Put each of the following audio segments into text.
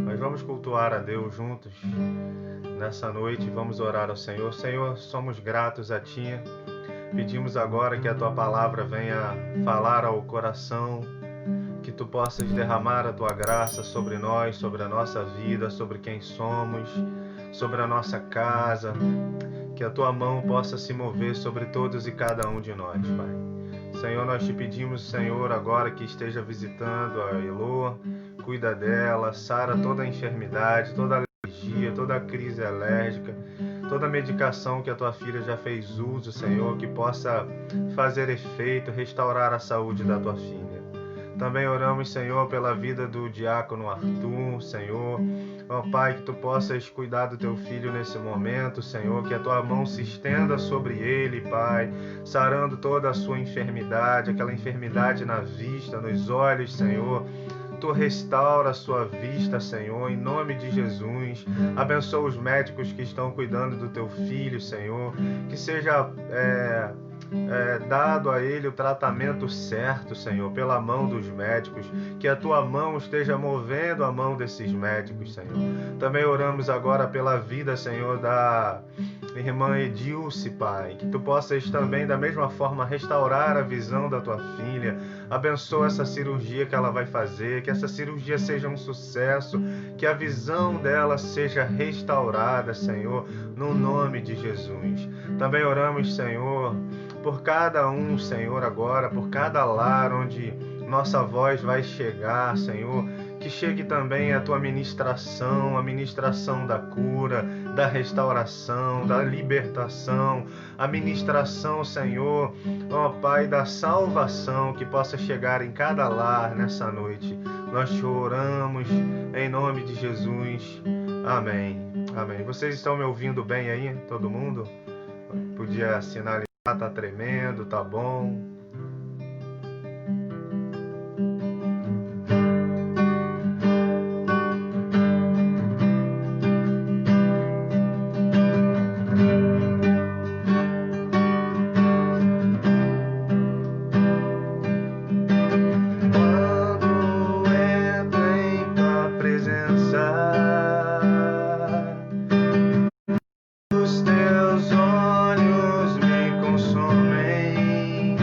mas vamos cultuar a Deus juntos nessa noite. Vamos orar ao Senhor. Senhor, somos gratos a Ti. Pedimos agora que a Tua palavra venha falar ao coração, que Tu possas derramar a Tua graça sobre nós, sobre a nossa vida, sobre quem somos, sobre a nossa casa, que a Tua mão possa se mover sobre todos e cada um de nós, Pai. Senhor, nós Te pedimos, Senhor, agora que esteja visitando a Elô, cuida dela, sara toda a enfermidade, toda a alergia, toda a crise alérgica, toda a medicação que a Tua filha já fez uso, Senhor, que possa fazer efeito, restaurar a saúde da Tua filha. Também oramos, Senhor, pela vida do diácono Arthur, Senhor. Ó Pai, que Tu possas cuidar do Teu filho nesse momento, Senhor, que a Tua mão se estenda sobre ele, Pai, sarando toda a sua enfermidade, aquela enfermidade na vista, nos olhos, Senhor. Tu restaura a sua vista, Senhor, em nome de Jesus. Abençoa os médicos que estão cuidando do Teu filho, Senhor. Que seja dado a ele o tratamento certo, Senhor, pela mão dos médicos, que a Tua mão esteja movendo a mão desses médicos, Senhor. Também oramos agora pela vida, Senhor, da irmã Edilce, Pai, que Tu possas também, da mesma forma, restaurar a visão da Tua filha. Abençoa essa cirurgia que ela vai fazer, que essa cirurgia seja um sucesso, que a visão dela seja restaurada, Senhor, no nome de Jesus. Também oramos, Senhor, por cada um, Senhor, agora, por cada lar onde nossa voz vai chegar, Senhor, que chegue também a Tua ministração, a ministração da cura, da restauração, da libertação, a ministração, Senhor, ó Pai, da salvação, que possa chegar em cada lar nessa noite. Nós te oramos em nome de Jesus. Amém. Amém. Vocês estão me ouvindo bem aí, todo mundo? Podia sinalizar. Tá tremendo, tá bom? Os Teus olhos me consomem.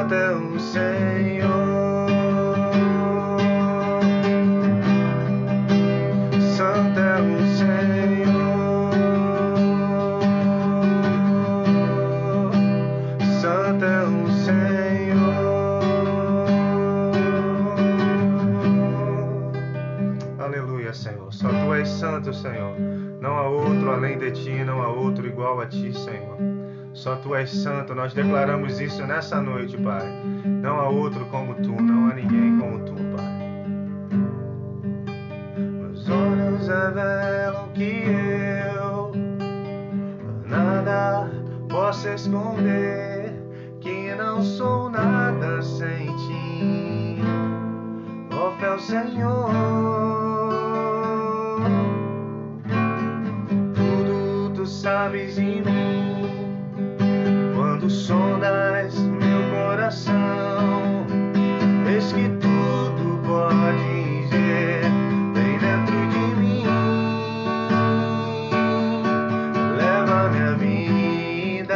Santo é o Senhor. Santo é o Senhor. Santo é o Senhor. Aleluia, Senhor. Só Tu és santo, Senhor. Não há outro além de Ti, não há outro igual a Ti, Senhor. Só Tu és santo. Nós declaramos isso nessa noite, Pai. Não há outro como Tu, não há ninguém como Tu, Pai. Meus olhos revelam que eu nada posso esconder, que não sou nada sem Ti. Ó fiel Senhor, tudo Tu sabes de mim. Quando sondas meu coração, eis que tudo podes ver bem dentro de mim. Leva minha vida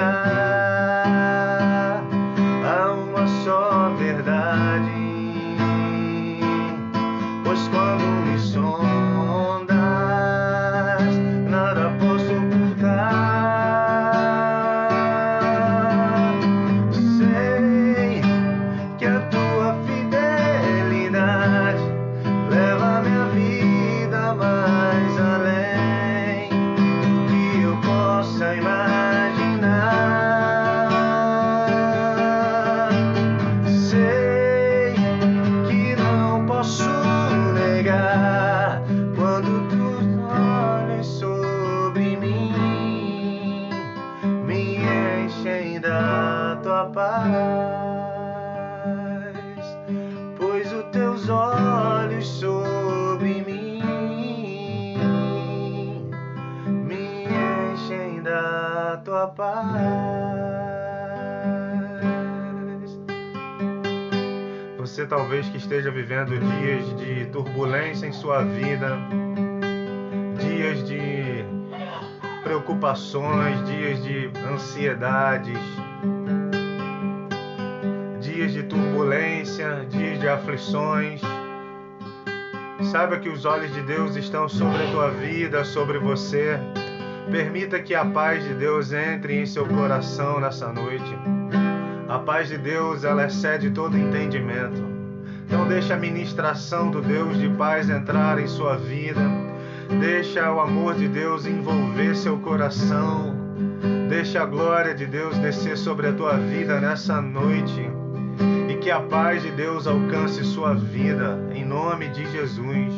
a uma só verdade, pois quando me sondas, nada posso ocultar. Sei que a Tua fidelidade leva minha vida mais além do que eu possa imaginar. Sei que não posso negar quando Tu olhas sobre mim, me enchem da Tua paz, pois os Teus olhos sobre mim me enchem da Tua paz. Você talvez que esteja vivendo dias de turbulência em sua vida, dias de preocupações, dias de ansiedades, dias de turbulência, dias de aflições. Saiba que os olhos de Deus estão sobre a tua vida, sobre você. Permita que a paz de Deus entre em seu coração nessa noite. A paz de Deus, ela excede todo entendimento. Então deixa a ministração do Deus de paz entrar em sua vida. Deixa o amor de Deus envolver seu coração. Deixa a glória de Deus descer sobre a tua vida nessa noite. E que a paz de Deus alcance sua vida, em nome de Jesus.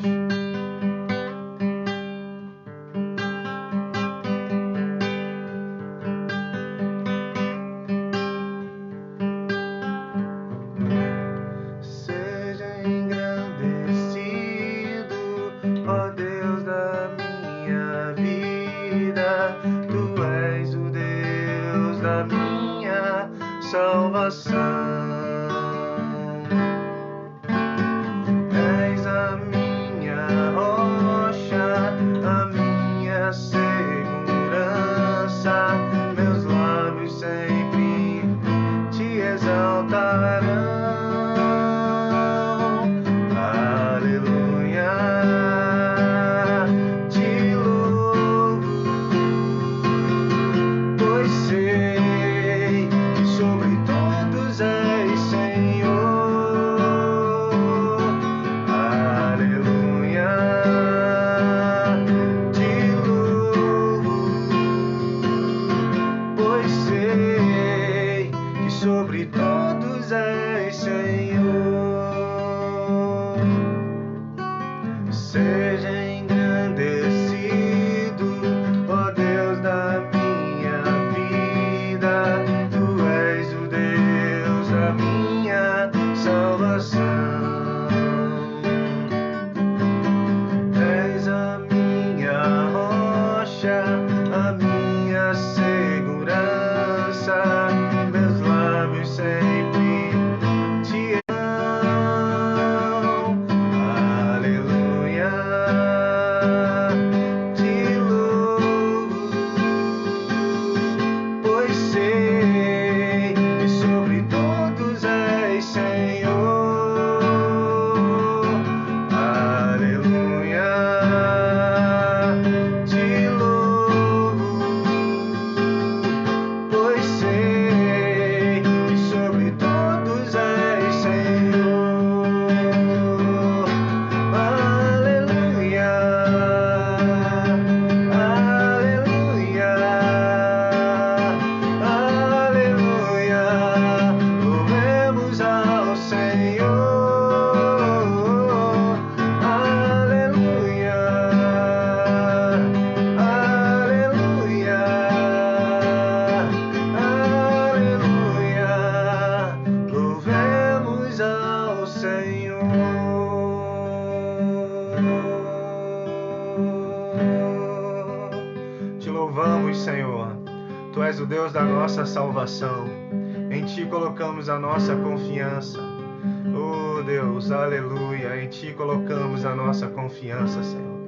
Aleluia. Tu és o Deus da nossa salvação. Em Ti colocamos a nossa confiança. Oh Deus, aleluia. Em Ti colocamos a nossa confiança, Senhor.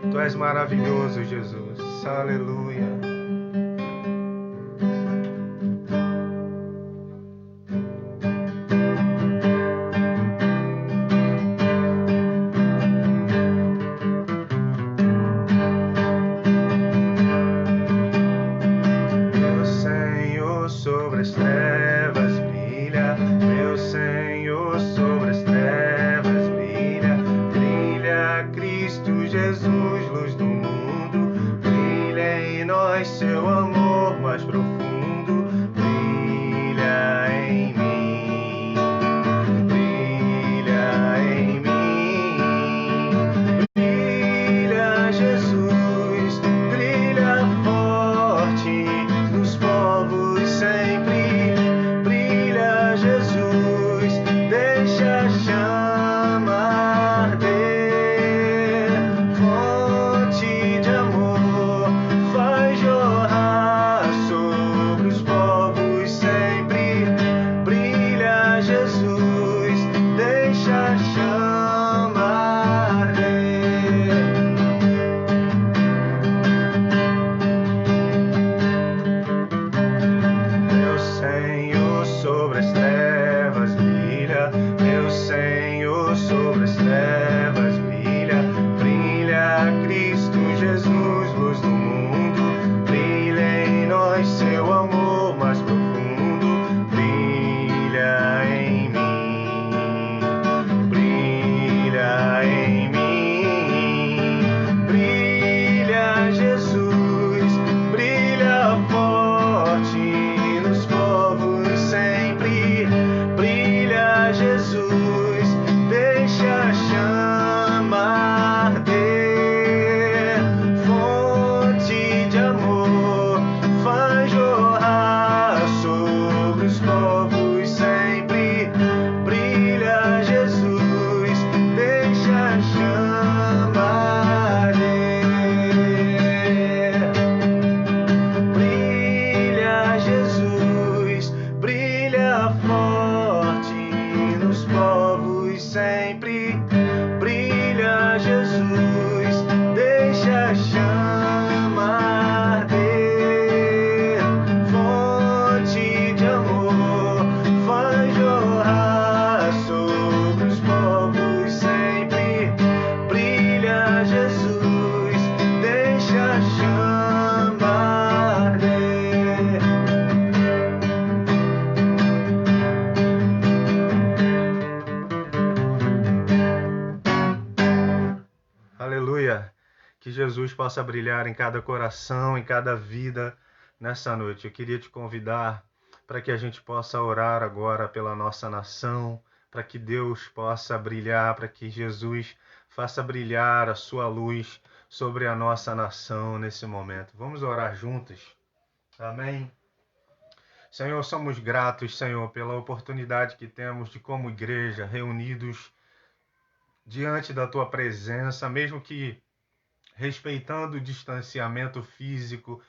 Tu és maravilhoso, Jesus. Aleluia. Que Jesus possa brilhar em cada coração, em cada vida nessa noite. Eu queria te convidar para que a gente possa orar agora pela nossa nação, para que Deus possa brilhar, para que Jesus faça brilhar a sua luz sobre a nossa nação nesse momento. Vamos orar juntos? Amém? Senhor, somos gratos, Senhor, pela oportunidade que temos de, como igreja, reunidos diante da Tua presença, mesmo que respeitando o distanciamento físico,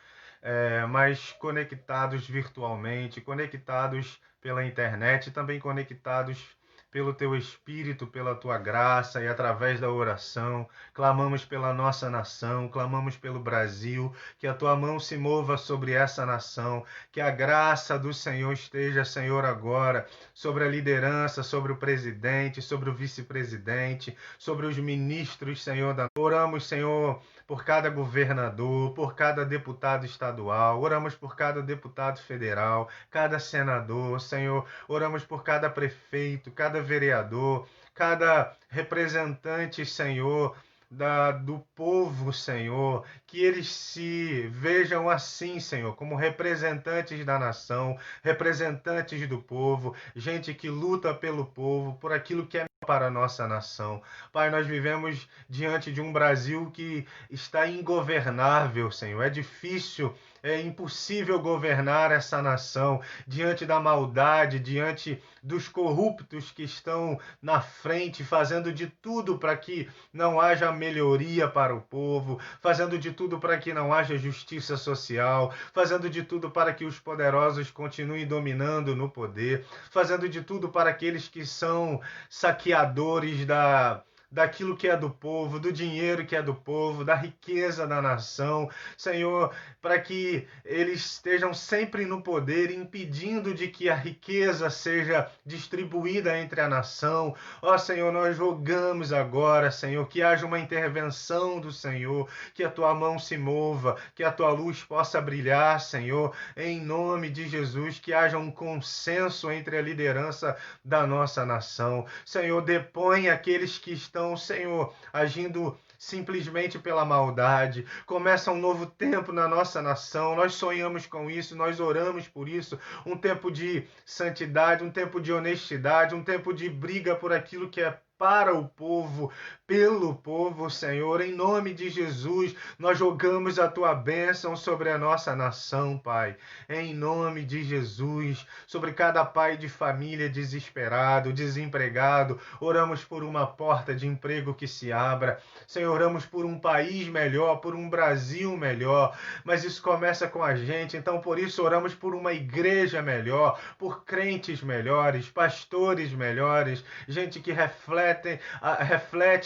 mas conectados virtualmente, conectados pela internet, também conectados pelo teu Espírito, pela tua graça e através da oração. Clamamos pela nossa nação, clamamos pelo Brasil, que a tua mão se mova sobre essa nação, que a graça do Senhor esteja, Senhor, agora sobre a liderança, sobre o presidente, sobre o vice-presidente, sobre os ministros, Senhor. Oramos, Senhor, por cada governador, por cada deputado estadual, oramos por cada deputado federal, cada senador, Senhor, oramos por cada prefeito, cada vereador, cada representante, Senhor, do povo, Senhor, que eles se vejam assim, Senhor, como representantes da nação, representantes do povo, gente que luta pelo povo, por aquilo que é para a nossa nação. Pai, nós vivemos diante de um Brasil que está ingovernável, Senhor. É difícil, é impossível governar essa nação diante da maldade, diante dos corruptos que estão na frente, fazendo de tudo para que não haja melhoria para o povo, fazendo de tudo para que não haja justiça social, fazendo de tudo para que os poderosos continuem dominando no poder, fazendo de tudo para aqueles que são saqueadores daquilo que é do povo, do dinheiro que é do povo, da riqueza da nação, Senhor, para que eles estejam sempre no poder, impedindo de que a riqueza seja distribuída entre a nação. Ó Senhor, nós rogamos agora, Senhor, que haja uma intervenção do Senhor, que a tua mão se mova, que a tua luz possa brilhar, Senhor, em nome de Jesus, que haja um consenso entre a liderança da nossa nação. Senhor, depõe aqueles que estão, Senhor, agindo simplesmente pela maldade. Começa um novo tempo na nossa nação. Nós sonhamos com isso, nós oramos por isso. Um tempo de santidade, um tempo de honestidade, um tempo de briga por aquilo que é para o povo, pelo povo, Senhor. Em nome de Jesus, nós jogamos a tua bênção sobre a nossa nação, Pai. Em nome de Jesus, sobre cada pai de família desesperado, desempregado, oramos por uma porta de emprego que se abra. Senhor, oramos por um país melhor, por um Brasil melhor, mas isso começa com a gente, então por isso oramos por uma igreja melhor, por crentes melhores, pastores melhores, gente que reflete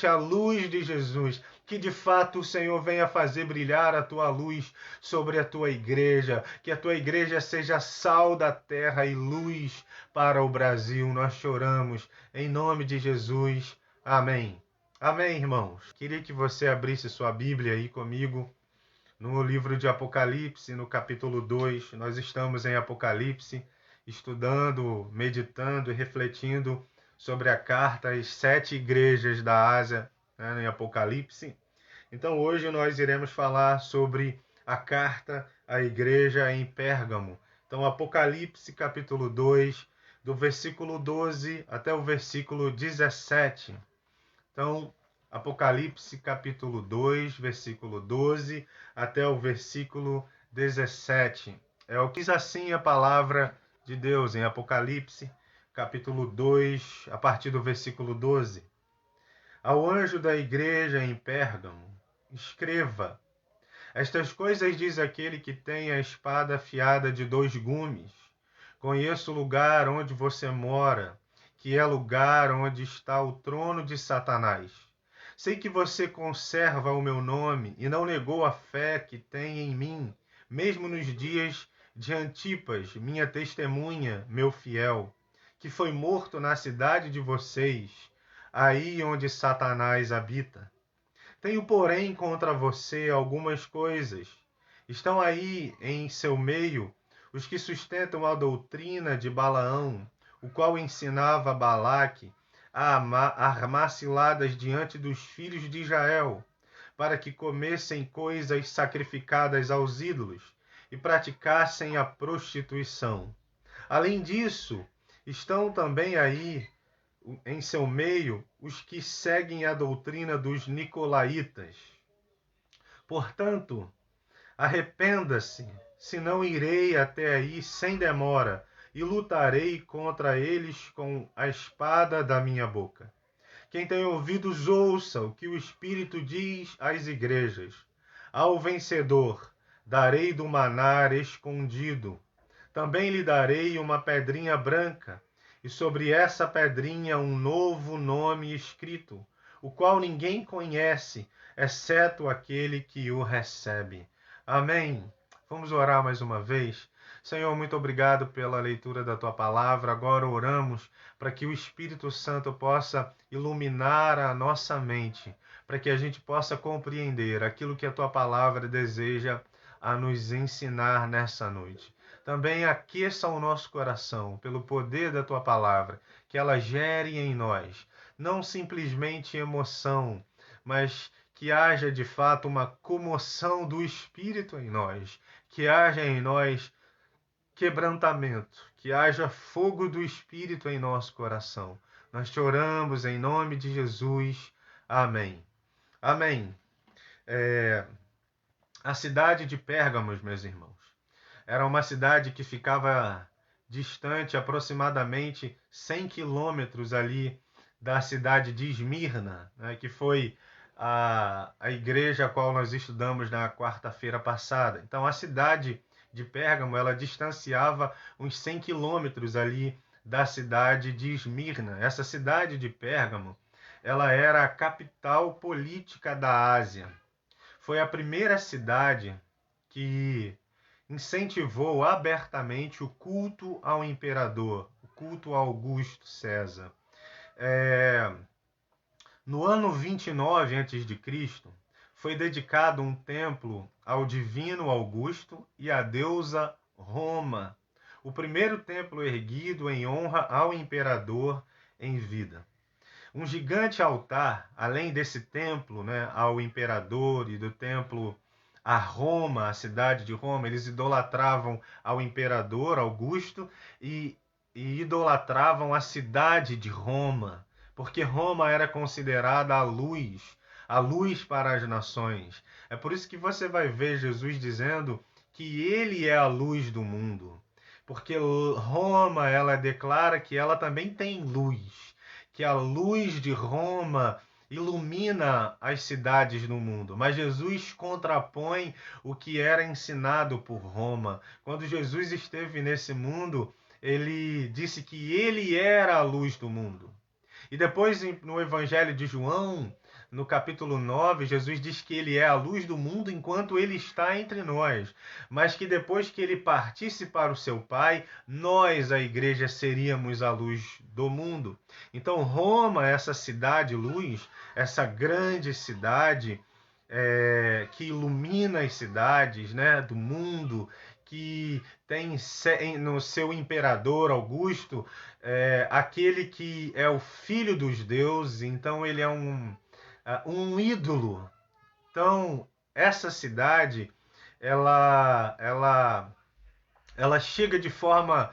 a luz de Jesus, que de fato o Senhor venha fazer brilhar a tua luz sobre a tua igreja, que a tua igreja seja sal da terra e luz para o Brasil. Nós choramos em nome de Jesus. Amém. Amém, irmãos. Queria que você abrisse sua Bíblia aí comigo no livro de Apocalipse, no capítulo 2. Nós estamos em Apocalipse, estudando, meditando e refletindo sobre a carta às 7 igrejas da Ásia, né, em Apocalipse. Então hoje nós iremos falar sobre a carta à igreja em Pérgamo. Então Apocalipse capítulo 2, do versículo 12 até o versículo 17. Então Apocalipse capítulo 2, versículo 12 até o versículo 17. É o que diz assim a palavra de Deus em Apocalipse capítulo 2, a partir do versículo 12. Ao anjo da igreja em Pérgamo, escreva: estas coisas diz aquele que tem a espada afiada de 2 gumes. Conheço o lugar onde você mora, que é lugar onde está o trono de Satanás. Sei que você conserva o meu nome e não negou a fé que tem em mim, mesmo nos dias de Antipas, minha testemunha, meu fiel, que foi morto na cidade de vocês, aí onde Satanás habita. Tenho, porém, contra você algumas coisas. Estão aí em seu meio os que sustentam a doutrina de Balaão, o qual ensinava Balaque a armar ciladas diante dos filhos de Israel, para que comessem coisas sacrificadas aos ídolos e praticassem a prostituição. Além disso, estão também aí em seu meio os que seguem a doutrina dos nicolaítas. Portanto, arrependa-se, senão irei até aí sem demora e lutarei contra eles com a espada da minha boca. Quem tem ouvidos, ouça o que o Espírito diz às igrejas. Ao vencedor darei do maná escondido. Também lhe darei uma pedrinha branca, e sobre essa pedrinha um novo nome escrito, o qual ninguém conhece, exceto aquele que o recebe. Amém. Vamos orar mais uma vez. Senhor, muito obrigado pela leitura da Tua palavra. Agora oramos para que o Espírito Santo possa iluminar a nossa mente, para que a gente possa compreender aquilo que a Tua palavra deseja a nos ensinar nessa noite. Também aqueça o nosso coração pelo poder da Tua palavra, que ela gere em nós, não simplesmente emoção, mas que haja de fato uma comoção do Espírito em nós, que haja em nós quebrantamento, que haja fogo do Espírito em nosso coração. Nós te oramos em nome de Jesus. Amém. Amém. A cidade de Pérgamos, meus irmãos, era uma cidade que ficava distante aproximadamente 100 quilômetros ali da cidade de Esmirna, né, que foi a igreja a qual nós estudamos na quarta-feira passada. Então, a cidade de Pérgamo, ela distanciava uns 100 quilômetros ali da cidade de Esmirna. Essa cidade de Pérgamo, ela era a capital política da Ásia. Foi a primeira cidade que incentivou abertamente o culto ao imperador, o culto a Augusto César. No ano 29 a.C., foi dedicado um templo ao divino Augusto e à deusa Roma, o primeiro templo erguido em honra ao imperador em vida. Um gigante altar, além desse templo, né, ao imperador, e do templo a Roma, a cidade de Roma, eles idolatravam ao imperador Augusto e idolatravam a cidade de Roma, porque Roma era considerada a luz para as nações. É por isso que você vai ver Jesus dizendo que ele é a luz do mundo, porque Roma, ela declara que ela também tem luz, que a luz de Roma ilumina as cidades do mundo. Mas Jesus contrapõe o que era ensinado por Roma. Quando Jesus esteve nesse mundo, ele disse que ele era a luz do mundo. E depois, no Evangelho de João, no capítulo 9, Jesus diz que ele é a luz do mundo enquanto ele está entre nós, mas que depois que ele partisse para o seu Pai, nós, a igreja, seríamos a luz do mundo. Então, Roma, essa cidade-luz, essa grande cidade que ilumina as cidades, né, do mundo, que tem no seu imperador Augusto aquele que é o filho dos deuses, então ele é um ídolo. Então, essa cidade, ela chega de forma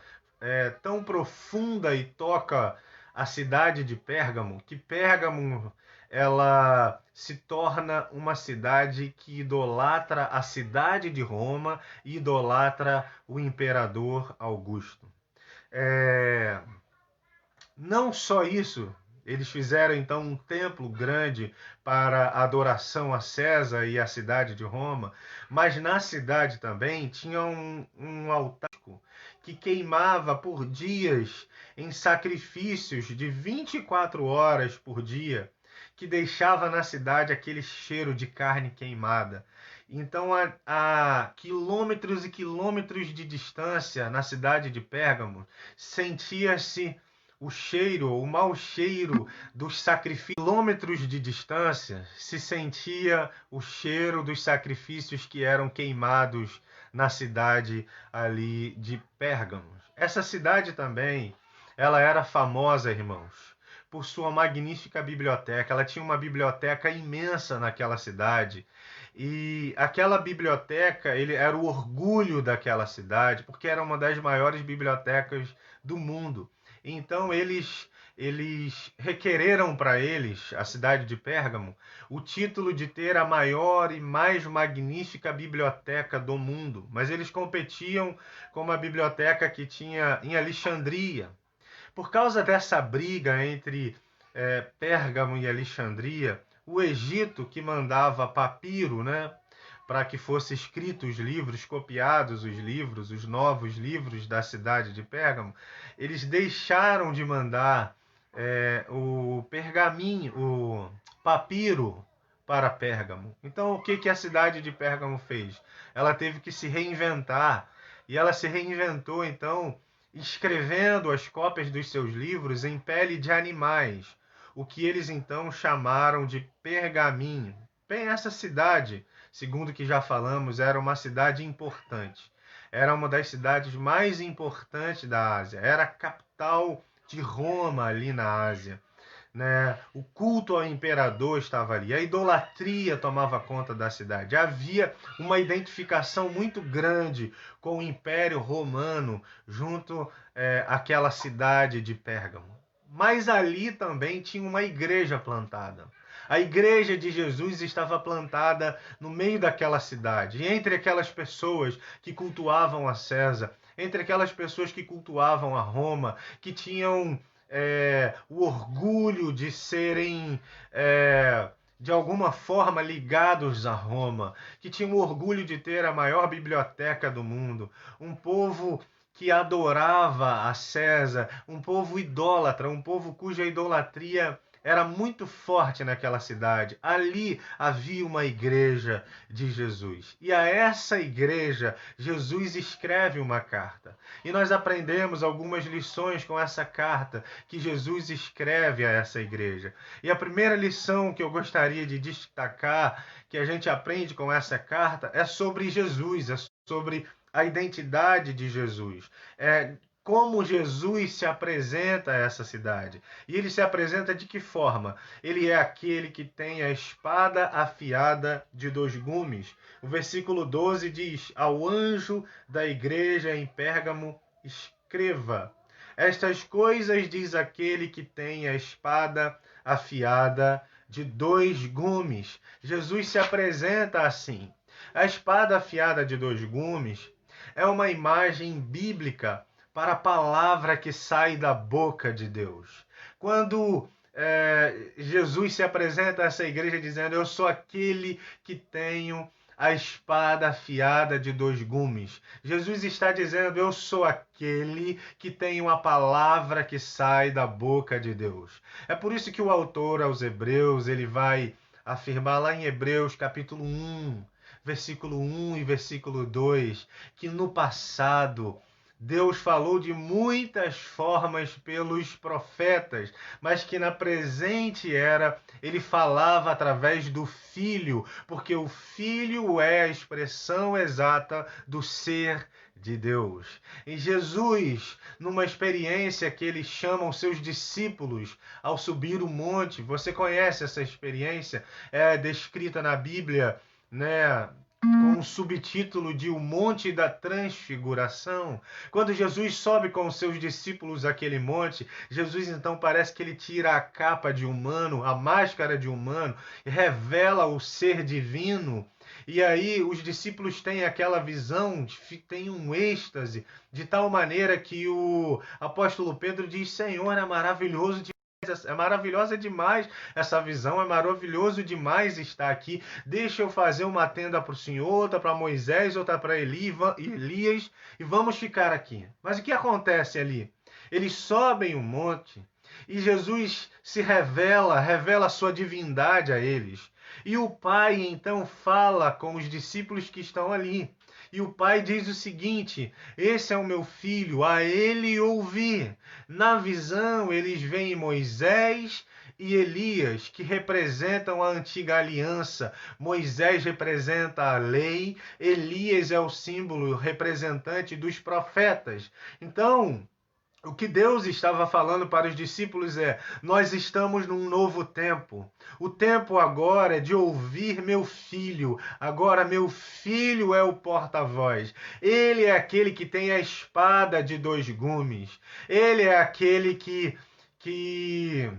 tão profunda e toca a cidade de Pérgamo, que Pérgamo ela se torna uma cidade que idolatra a cidade de Roma e idolatra o imperador Augusto. Não só isso, eles fizeram então um templo grande para adoração a César e a cidade de Roma, mas na cidade também tinha um altar que queimava por dias em sacrifícios de 24 horas por dia, que deixava na cidade aquele cheiro de carne queimada. Então, a quilômetros e quilômetros de distância, na cidade de Pérgamo, sentia-se o cheiro, o mau cheiro dos sacrifícios. Quilômetros de distância, se sentia o cheiro dos sacrifícios que eram queimados na cidade ali de Pérgamo. Essa cidade também, ela era famosa, irmãos, por sua magnífica biblioteca. Ela tinha uma biblioteca imensa naquela cidade. E aquela biblioteca, ele era o orgulho daquela cidade, porque era uma das maiores bibliotecas do mundo. Então eles requereram para eles, a cidade de Pérgamo, o título de ter a maior e mais magnífica biblioteca do mundo. Mas eles competiam com uma biblioteca que tinha em Alexandria. Por causa dessa briga entre Pérgamo e Alexandria, o Egito, que mandava papiro, né, para que fossem escritos os livros, copiados os livros, os novos livros da cidade de Pérgamo, eles deixaram de mandar o pergaminho, o papiro para Pérgamo. Então, o que a cidade de Pérgamo fez? Ela teve que se reinventar, e ela se reinventou, então, escrevendo as cópias dos seus livros em pele de animais, o que eles então chamaram de pergaminho. Bem, essa cidade, segundo o que já falamos, era uma cidade importante. Era uma das cidades mais importantes da Ásia. Era a capital de Roma ali na Ásia. Né? O culto ao imperador estava ali, a idolatria tomava conta da cidade. Havia uma identificação muito grande com o Império Romano junto àquela cidade de Pérgamo. Mas ali também tinha uma igreja plantada. A igreja de Jesus estava plantada no meio daquela cidade, entre aquelas pessoas que cultuavam a César, entre aquelas pessoas que cultuavam a Roma, que tinham o orgulho de serem de alguma forma ligados a Roma, que tinham o orgulho de ter a maior biblioteca do mundo, um povo que adorava a César, um povo idólatra, um povo cuja idolatria era muito forte naquela cidade. Ali havia uma igreja de Jesus. E a essa igreja, Jesus escreve uma carta. E nós aprendemos algumas lições com essa carta que Jesus escreve a essa igreja. E a primeira lição que eu gostaria de destacar, que a gente aprende com essa carta, é sobre Jesus, é sobre a identidade de Jesus. Como Jesus se apresenta a essa cidade. E ele se apresenta de que forma? Ele é aquele que tem a espada afiada de 2 gumes. O versículo 12 diz: ao anjo da igreja em Pérgamo, escreva: estas coisas diz aquele que tem a espada afiada de 2 gumes. Jesus se apresenta assim. A espada afiada de 2 gumes é uma imagem bíblica para a palavra que sai da boca de Deus. Quando Jesus se apresenta a essa igreja dizendo: eu sou aquele que tenho a espada afiada de 2 gumes. Jesus está dizendo: eu sou aquele que tenho a palavra que sai da boca de Deus. É por isso que o autor aos Hebreus, ele vai afirmar lá em Hebreus capítulo 1, versículo 1 e versículo 2, que no passado Deus falou de muitas formas pelos profetas, mas que na presente era ele falava através do Filho, porque o Filho é a expressão exata do ser de Deus. E Jesus, numa experiência que ele chama os seus discípulos ao subir o monte, você conhece essa experiência? É descrita na Bíblia, né? Com o subtítulo de O Monte da Transfiguração. Quando Jesus sobe com os seus discípulos àquele monte, Jesus então parece que ele tira a capa de humano, a máscara de humano, e revela o ser divino. E aí os discípulos têm aquela visão, têm um êxtase, de tal maneira que o apóstolo Pedro diz: Senhor, é maravilhoso é maravilhosa demais essa visão, é maravilhoso demais estar aqui. Deixa eu fazer uma tenda para o Senhor, outra para Moisés, outra para Elias, e vamos ficar aqui. Mas o que acontece ali? Eles sobem o monte e Jesus se revela a sua divindade a eles. E o Pai então fala com os discípulos que estão ali. E o Pai diz o seguinte: esse é o meu filho, a ele ouvi. Na visão, eles veem Moisés e Elias, que representam a antiga aliança. Moisés representa a lei, Elias é o símbolo representante dos profetas. Então, o que Deus estava falando para os discípulos é: nós estamos num novo tempo. O tempo agora é de ouvir meu filho. Agora meu filho é o porta-voz. Ele é aquele que tem a espada de 2 gumes. Ele é aquele que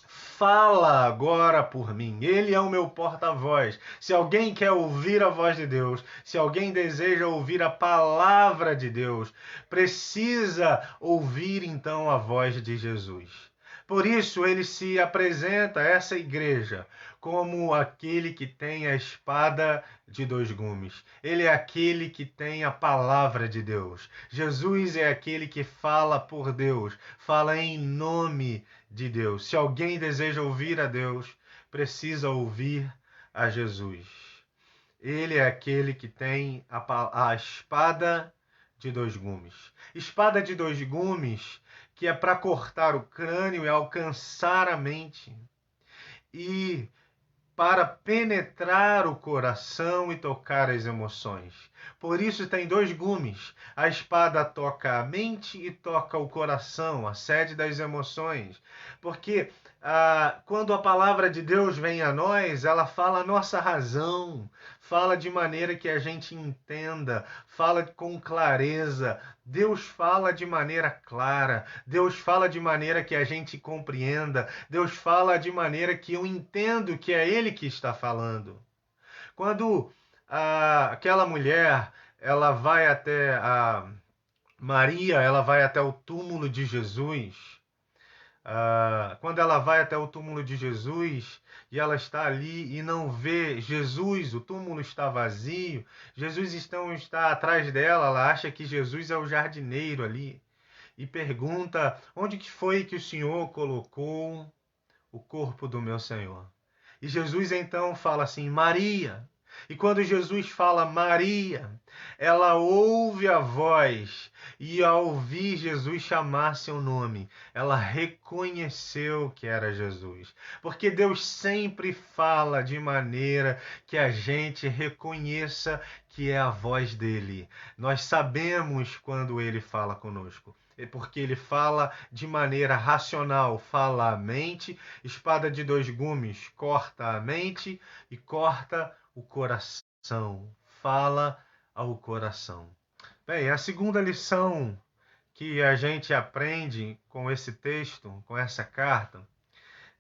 fala agora por mim. Ele é o meu porta-voz. Se alguém quer ouvir a voz de Deus, se alguém deseja ouvir a palavra de Deus, precisa ouvir então a voz de Jesus. Por isso ele se apresenta a essa igreja como aquele que tem a espada de dois gumes. Ele é aquele que tem a palavra de Deus. Jesus é aquele que fala por Deus, fala em nome de Deus. Se alguém deseja ouvir a Deus, precisa ouvir a Jesus. Ele é aquele que tem a espada de dois gumes. Espada de dois gumes que é para cortar o crânio e alcançar a mente. E para penetrar o coração e tocar as emoções. Por isso tem dois gumes. A espada toca a mente e toca o coração, a sede das emoções. Porque quando a palavra de Deus vem a nós, ela fala a nossa razão, fala de maneira que a gente entenda, fala com clareza. Deus fala de maneira clara, Deus fala de maneira que a gente compreenda, Deus fala de maneira que eu entendo que é Ele que está falando. Quando aquela mulher, ela vai até Maria, ela vai até o túmulo de Jesus. Quando ela vai até o túmulo de Jesus e ela está ali e não vê Jesus, o túmulo está vazio, Jesus está atrás dela, ela acha que Jesus é o jardineiro ali e pergunta: onde que foi que o Senhor colocou o corpo do meu Senhor? E Jesus então fala assim: Maria. E quando Jesus fala Maria, ela ouve a voz e ao ouvir Jesus chamar seu nome, ela reconheceu que era Jesus. Porque Deus sempre fala de maneira que a gente reconheça que é a voz dele. Nós sabemos quando ele fala conosco. Porque ele fala de maneira racional, fala a mente, espada de dois gumes, corta a mente e corta o coração, fala ao coração. Bem, a segunda lição que a gente aprende com esse texto, com essa carta,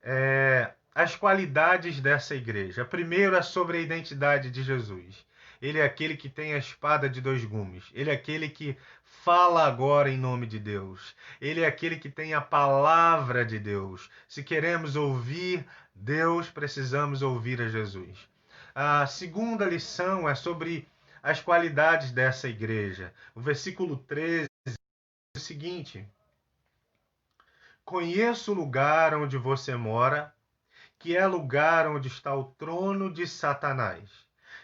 é as qualidades dessa igreja. Primeiro é sobre a identidade de Jesus. Ele é aquele que tem a espada de dois gumes. Ele é aquele que fala agora em nome de Deus. Ele é aquele que tem a palavra de Deus. Se queremos ouvir Deus, precisamos ouvir a Jesus. A segunda lição é sobre as qualidades dessa igreja. O versículo 13 diz o seguinte: conheço o lugar onde você mora, que é lugar onde está o trono de Satanás.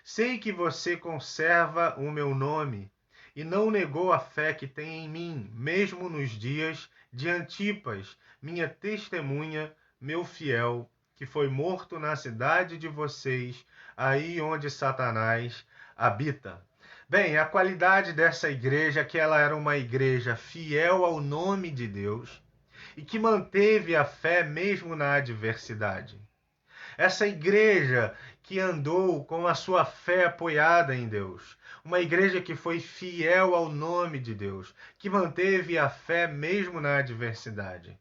Sei que você conserva o meu nome e não negou a fé que tem em mim, mesmo nos dias de Antipas, minha testemunha, meu fiel, que foi morto na cidade de vocês, aí onde Satanás habita. Bem, a qualidade dessa igreja é que ela era uma igreja fiel ao nome de Deus e que manteve a fé mesmo na adversidade. Essa igreja que andou com a sua fé apoiada em Deus. Uma igreja que foi fiel ao nome de Deus, que manteve a fé mesmo na adversidade.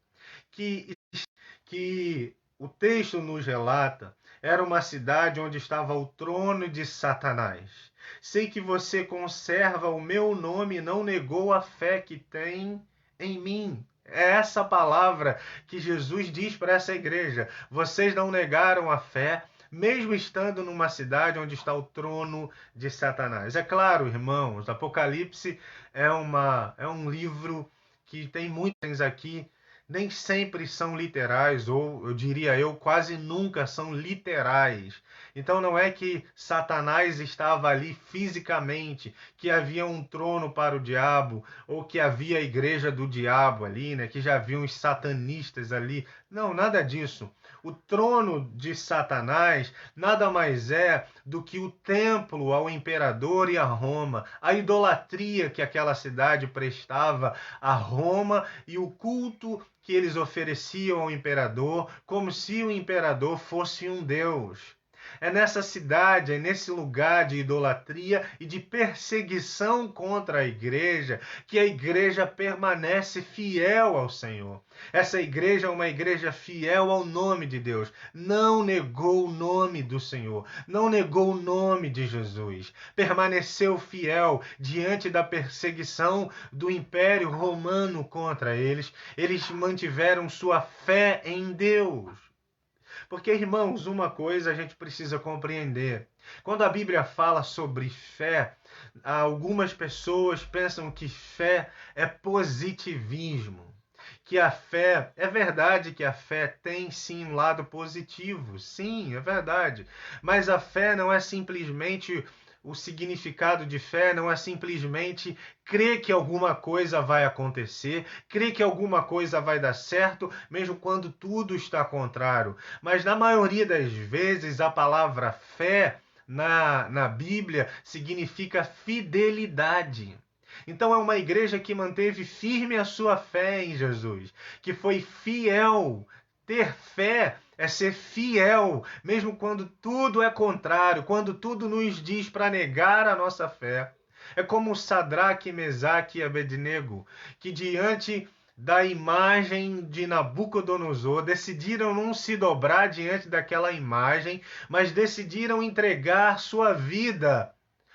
Que o texto nos relata era uma cidade onde estava o trono de Satanás. Sei que você conserva o meu nome e não negou a fé que tem em mim. É essa palavra que Jesus diz para essa igreja. Vocês não negaram a fé, mesmo estando numa cidade onde está o trono de Satanás. É claro, irmãos, Apocalipse é um livro que tem muitos aqui, nem sempre são literais, ou eu diria quase nunca são literais. Então não é que Satanás estava ali fisicamente, que havia um trono para o diabo, ou que havia a igreja do diabo ali, né? Que já havia os satanistas ali. Não, nada disso. O trono de Satanás nada mais é do que o templo ao imperador e a Roma, a idolatria que aquela cidade prestava a Roma e o culto que eles ofereciam ao imperador, como se o imperador fosse um deus. É nessa cidade, é nesse lugar de idolatria e de perseguição contra a igreja que a igreja permanece fiel ao Senhor. Essa igreja é uma igreja fiel ao nome de Deus. Não negou o nome do Senhor, não negou o nome de Jesus. Permaneceu fiel diante da perseguição do Império Romano contra eles. Eles mantiveram sua fé em Deus. Porque, irmãos, uma coisa a gente precisa compreender. Quando a Bíblia fala sobre fé, algumas pessoas pensam que fé é positivismo. Que a fé, é verdade que a fé tem sim um lado positivo, sim, é verdade. Mas a fé não é simplesmente, o significado de fé não é simplesmente crer que alguma coisa vai acontecer, crer que alguma coisa vai dar certo, mesmo quando tudo está contrário. Mas na maioria das vezes a palavra fé na Bíblia significa fidelidade. Então é uma igreja que manteve firme a sua fé em Jesus, que foi fiel. Ter fé é ser fiel, mesmo quando tudo é contrário, quando tudo nos diz para negar a nossa fé. É como Sadraque, Mesaque e Abednego, que diante da imagem de Nabucodonosor decidiram não se dobrar diante daquela imagem, mas decidiram entregar sua vida,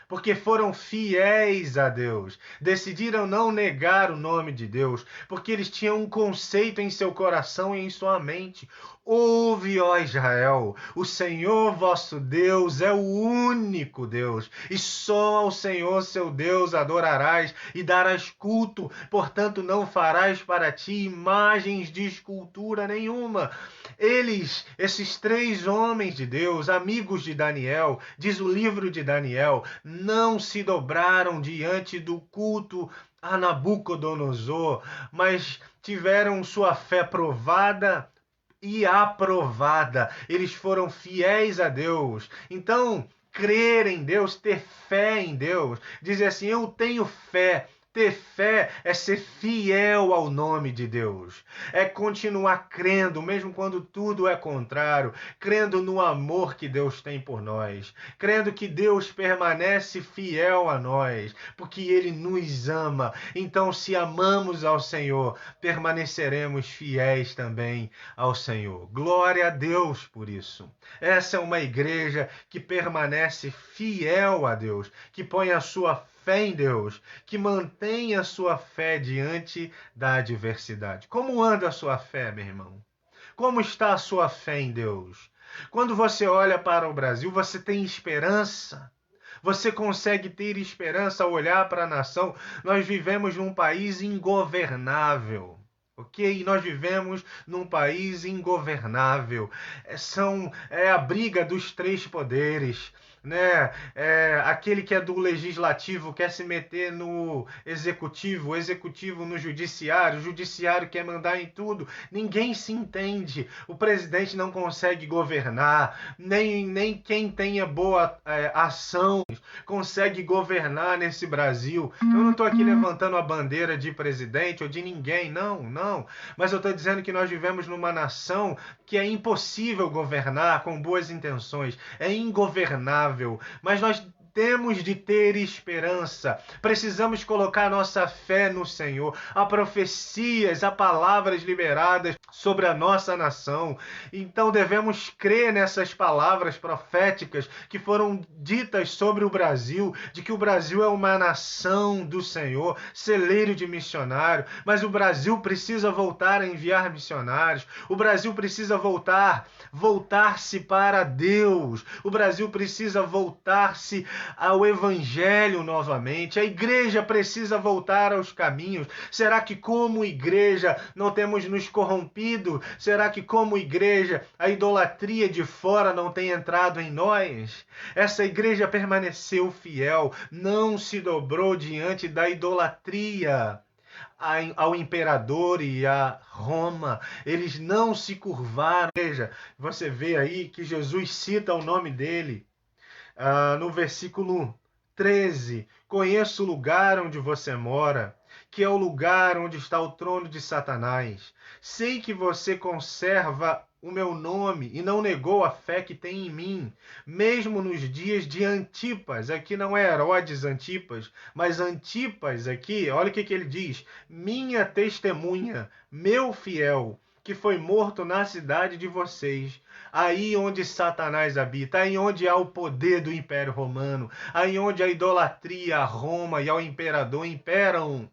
porque foram fiéis a Deus. Decidiram não negar o nome de Deus, porque eles tinham um conceito em seu coração e em sua mente. Ouve, ó Israel, o Senhor vosso Deus é o único Deus, e só ao Senhor seu Deus adorarás e darás culto, portanto não farás para ti imagens de escultura nenhuma. Esses três homens de Deus, amigos de Daniel, diz o livro de Daniel, não se dobraram diante do culto a Nabucodonosor, mas tiveram sua fé provada e aprovada. Eles foram fiéis a Deus. Então, crer em Deus, ter fé em Deus, dizer assim, eu tenho fé. Ter fé é ser fiel ao nome de Deus. É continuar crendo, mesmo quando tudo é contrário. Crendo no amor que Deus tem por nós. Crendo que Deus permanece fiel a nós, porque Ele nos ama. Então, se amamos ao Senhor, permaneceremos fiéis também ao Senhor. Glória a Deus por isso. Essa é uma igreja que permanece fiel a Deus, que põe a sua fé em Deus, que mantém a sua fé diante da adversidade. Como anda a sua fé, meu irmão? Como está a sua fé em Deus? Quando você olha para o Brasil, você tem esperança? Você consegue ter esperança ao olhar para a nação? Nós vivemos num país ingovernável. Ok? Nós vivemos num país ingovernável. É a briga dos três poderes, né? Aquele que é do legislativo quer se meter no executivo, o executivo no judiciário, o judiciário quer mandar em tudo. Ninguém se entende. O presidente não consegue governar, nem quem tenha boa ação consegue governar nesse Brasil. Eu não estou aqui levantando a bandeira de presidente ou de ninguém, não. Mas eu estou dizendo que nós vivemos numa nação que é impossível governar com boas intenções. É ingovernável. Mas nós temos de ter esperança. Precisamos colocar nossa fé no Senhor. Há profecias, há palavras liberadas sobre a nossa nação. Então devemos crer nessas palavras proféticas que foram ditas sobre o Brasil, de que o Brasil é uma nação do Senhor, celeiro de missionário. Mas o Brasil precisa voltar a enviar missionários. O Brasil precisa voltar-se para Deus. O Brasil precisa voltar-se ao Evangelho novamente. A igreja precisa voltar aos caminhos. Será que como igreja não temos nos corrompido? Será que como igreja a idolatria de fora não tem entrado em nós? Essa igreja permaneceu fiel, não se dobrou diante da idolatria ao imperador e a Roma. Eles não se curvaram. Veja, você vê aí que Jesus cita o nome dele no versículo 13. Conheço o lugar onde você mora que é o lugar onde está o trono de Satanás. Sei que você conserva o meu nome e não negou a fé que tem em mim, mesmo nos dias de Antipas. Aqui não é Herodes Antipas, mas Antipas aqui, olha o que ele diz: minha testemunha, meu fiel, que foi morto na cidade de vocês, aí onde Satanás habita, aí onde há o poder do Império Romano, aí onde a idolatria a Roma e ao imperador imperam.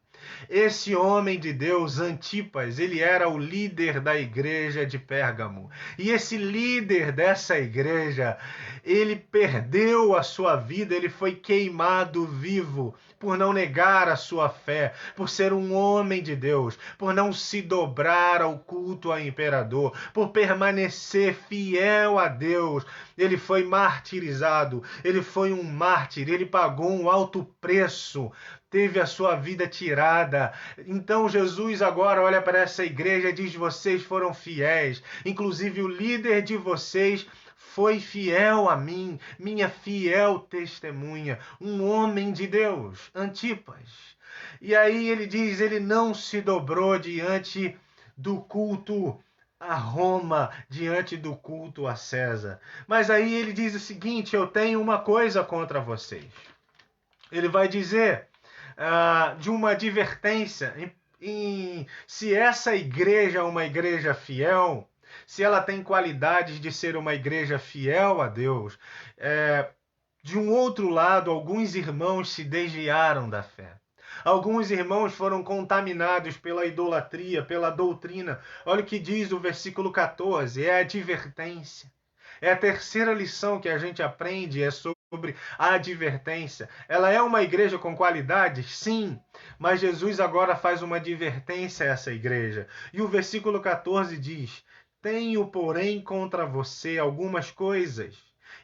Esse homem de Deus, Antipas, ele era o líder da igreja de Pérgamo. E esse líder dessa igreja, ele perdeu a sua vida, ele foi queimado vivo por não negar a sua fé, por ser um homem de Deus, por não se dobrar ao culto ao imperador, por permanecer fiel a Deus. Ele foi martirizado, ele foi um mártir, ele pagou um alto preço, teve a sua vida tirada. Então Jesus agora olha para essa igreja e diz: vocês foram fiéis, inclusive o líder de vocês foi fiel a mim, minha fiel testemunha, um homem de Deus, Antipas. E aí ele diz, ele não se dobrou diante do culto a Roma, diante do culto a César. Mas aí ele diz o seguinte: eu tenho uma coisa contra vocês. Ele vai dizer de uma advertência se essa igreja é uma igreja fiel, se ela tem qualidades de ser uma igreja fiel a Deus. De um outro lado, alguns irmãos se desviaram da fé. Alguns irmãos foram contaminados pela idolatria, pela doutrina. Olha o que diz o versículo 14, é a advertência. É a terceira lição que a gente aprende, é sobre a advertência. Ela é uma igreja com qualidades? Sim, mas Jesus agora faz uma advertência a essa igreja. E o versículo 14 diz: tenho, porém, contra você algumas coisas.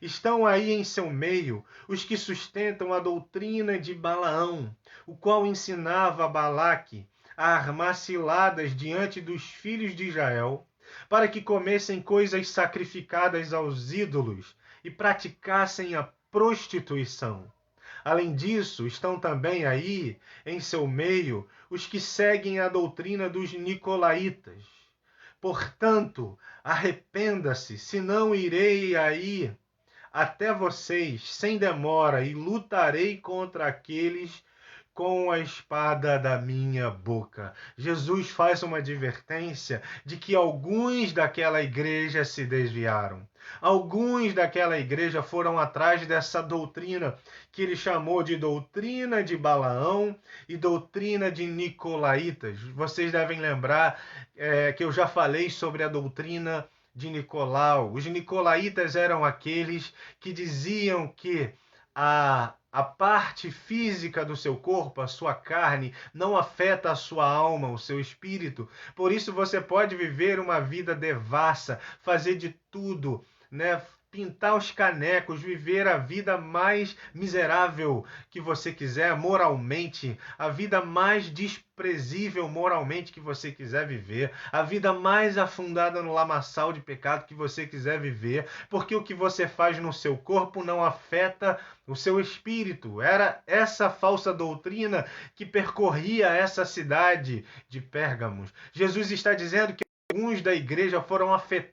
Estão aí em seu meio os que sustentam a doutrina de Balaão, o qual ensinava a Balaque a armar ciladas diante dos filhos de Israel, para que comessem coisas sacrificadas aos ídolos e praticassem a prostituição. Além disso, estão também aí, em seu meio, os que seguem a doutrina dos nicolaítas. Portanto, arrependa-se, senão irei aí até vocês sem demora e lutarei contra aqueles com a espada da minha boca. Jesus faz uma advertência de que alguns daquela igreja se desviaram. Alguns daquela igreja foram atrás dessa doutrina que ele chamou de doutrina de Balaão e doutrina de Nicolaítas. Vocês devem lembrar que eu já falei sobre a doutrina de Nicolau. Os nicolaítas eram aqueles que diziam que a parte física do seu corpo, a sua carne, não afeta a sua alma, o seu espírito. Por isso você pode viver uma vida devassa, fazer de tudo, né? Pintar os canecos, viver a vida mais miserável que você quiser moralmente, a vida mais desprezível moralmente que você quiser viver, a vida mais afundada no lamaçal de pecado que você quiser viver, porque o que você faz no seu corpo não afeta o seu espírito. Era essa falsa doutrina que percorria essa cidade de Pérgamos. Jesus está dizendo que alguns da igreja foram afetados,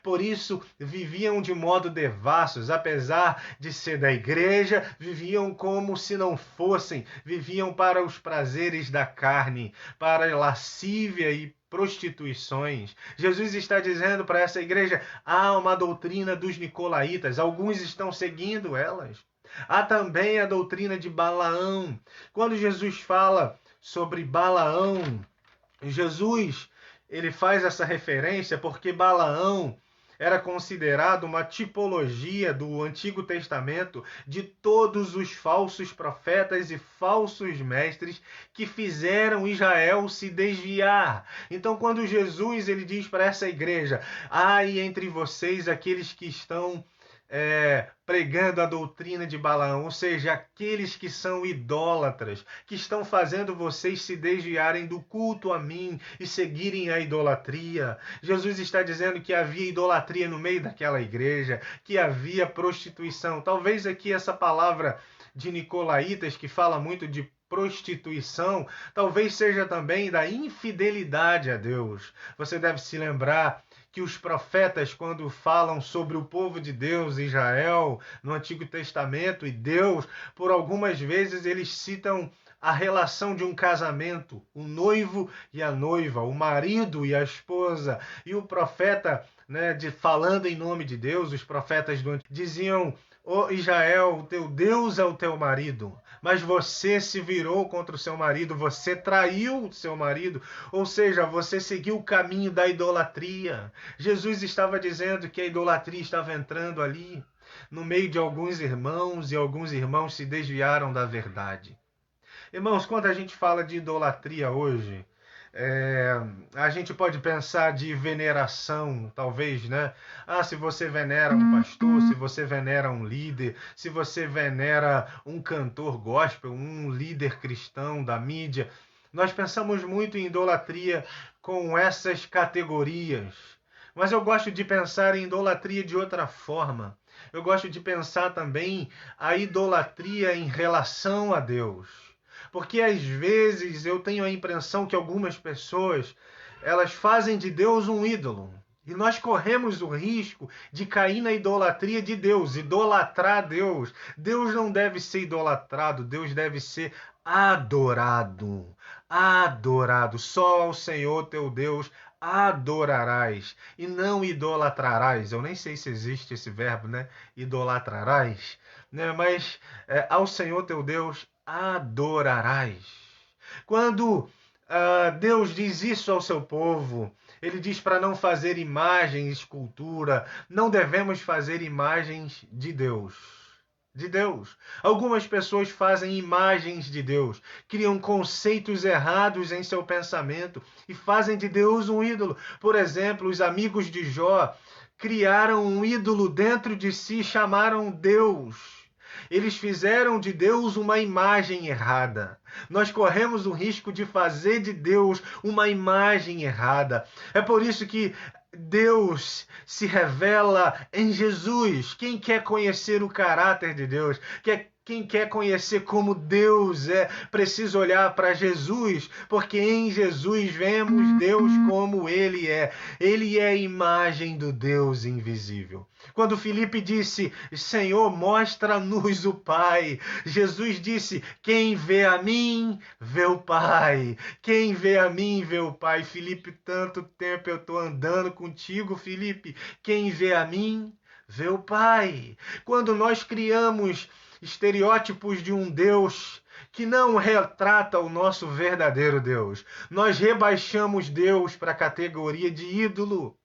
por isso viviam de modo devassos, apesar de ser da igreja, viviam como se não fossem, viviam para os prazeres da carne, para a lascívia e prostituições. Jesus está dizendo para essa igreja: há uma doutrina dos nicolaítas, alguns estão seguindo elas. Há também a doutrina de Balaão. Quando Jesus fala sobre Balaão, Jesus ele faz essa referência porque Balaão era considerado uma tipologia do Antigo Testamento de todos os falsos profetas e falsos mestres que fizeram Israel se desviar. Então, quando Jesus ele diz para essa igreja: ai entre vocês aqueles que estão pregando a doutrina de Balaão, ou seja, aqueles que são idólatras, que estão fazendo vocês se desviarem do culto a mim e seguirem a idolatria. Jesus está dizendo que havia idolatria no meio daquela igreja, que havia prostituição. Talvez aqui essa palavra de nicolaítas, que fala muito de prostituição, talvez seja também da infidelidade a Deus. Você deve se lembrar que os profetas, quando falam sobre o povo de Deus, Israel, no Antigo Testamento, e Deus, por algumas vezes eles citam a relação de um casamento, o noivo e a noiva, o marido e a esposa. E o profeta, falando em nome de Deus, os profetas diziam: "Ó Israel, o teu Deus é o teu marido, mas você se virou contra o seu marido, você traiu o seu marido", ou seja, você seguiu o caminho da idolatria. Jesus estava dizendo que a idolatria estava entrando ali no meio de alguns irmãos, e alguns irmãos se desviaram da verdade. Irmãos, quando a gente fala de idolatria hoje, a gente pode pensar de veneração, talvez, né? Se você venera um pastor, se você venera um líder, se você venera um cantor gospel, um líder cristão da mídia, nós pensamos muito em idolatria com essas categorias. Mas eu gosto de pensar em idolatria de outra forma. Eu gosto de pensar também a idolatria em relação a Deus. Porque às vezes eu tenho a impressão que algumas pessoas, elas fazem de Deus um ídolo. E nós corremos o risco de cair na idolatria de Deus, idolatrar Deus. Deus não deve ser idolatrado, Deus deve ser adorado. Adorado. Só ao Senhor teu Deus adorarás e não idolatrarás. Eu nem sei se existe esse verbo, né? Idolatrarás. Mas ao Senhor teu Deus adorarás. Quando Deus diz isso ao seu povo, ele diz para não fazer imagem, escultura, não devemos fazer imagens de Deus. De Deus. Algumas pessoas fazem imagens de Deus, criam conceitos errados em seu pensamento e fazem de Deus um ídolo. Por exemplo, os amigos de Jó criaram um ídolo dentro de si e chamaram Deus. Eles fizeram de Deus uma imagem errada. Nós corremos o risco de fazer de Deus uma imagem errada. É por isso que Deus se revela em Jesus. Quem quer conhecer o caráter de Deus, quem quer conhecer como Deus é, precisa olhar para Jesus, porque em Jesus vemos Deus como Ele é. Ele é a imagem do Deus invisível. Quando Filipe disse: "Senhor, mostra-nos o Pai", Jesus disse: "Quem vê a mim, vê o Pai. Quem vê a mim, vê o Pai." Filipe, tanto tempo eu estou andando contigo, Filipe. Quem vê a mim, vê o Pai. Quando nós criamos estereótipos de um Deus que não retrata o nosso verdadeiro Deus, nós rebaixamos Deus para a categoria de ídolo.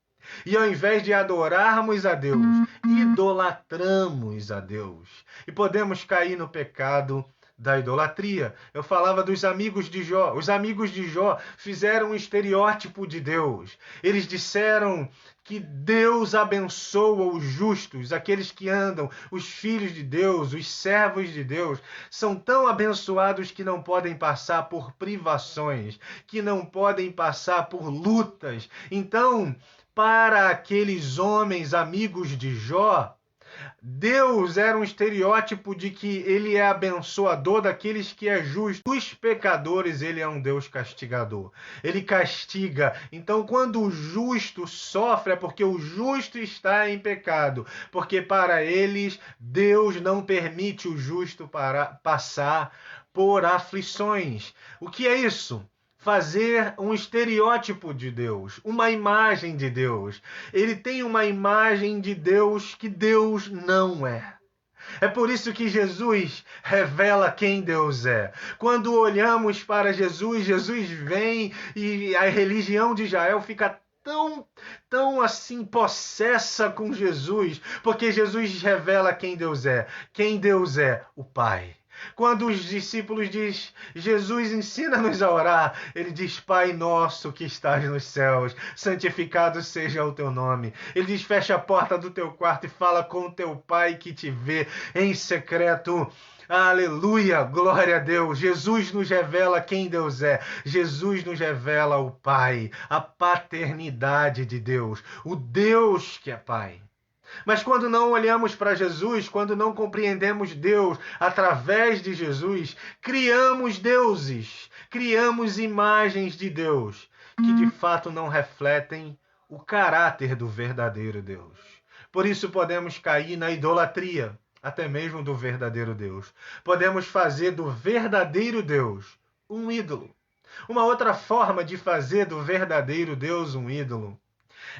E ao invés de adorarmos a Deus, idolatramos a Deus. E podemos cair no pecado da idolatria. Eu falava dos amigos de Jó. Os amigos de Jó fizeram um estereótipo de Deus. Eles disseram que Deus abençoa os justos, aqueles que andam, os filhos de Deus, os servos de Deus, são tão abençoados que não podem passar por privações, que não podem passar por lutas. Então, para aqueles homens amigos de Jó, Deus era um estereótipo de que ele é abençoador daqueles que é justo. Dos pecadores, ele é um Deus castigador. Ele castiga. Então, quando o justo sofre, é porque o justo está em pecado. Porque para eles, Deus não permite o justo passar por aflições. O que é isso? Fazer um estereótipo de Deus, uma imagem de Deus. Ele tem uma imagem de Deus que Deus não é. É por isso que Jesus revela quem Deus é. Quando olhamos para Jesus, Jesus vem e a religião de Israel fica tão assim possessa com Jesus, porque Jesus revela quem Deus é. Quem Deus é? O Pai. Quando os discípulos dizem: "Jesus, ensina-nos a orar", ele diz: "Pai nosso que estás nos céus, santificado seja o teu nome." Ele diz: "Fecha a porta do teu quarto e fala com o teu Pai que te vê em secreto." Aleluia, glória a Deus. Jesus nos revela quem Deus é. Jesus nos revela o Pai, a paternidade de Deus, o Deus que é Pai. Mas quando não olhamos para Jesus, quando não compreendemos Deus através de Jesus, criamos deuses, criamos imagens de Deus que de fato não refletem o caráter do verdadeiro Deus. Por isso podemos cair na idolatria, até mesmo do verdadeiro Deus. Podemos fazer do verdadeiro Deus um ídolo. Uma outra forma de fazer do verdadeiro Deus um ídolo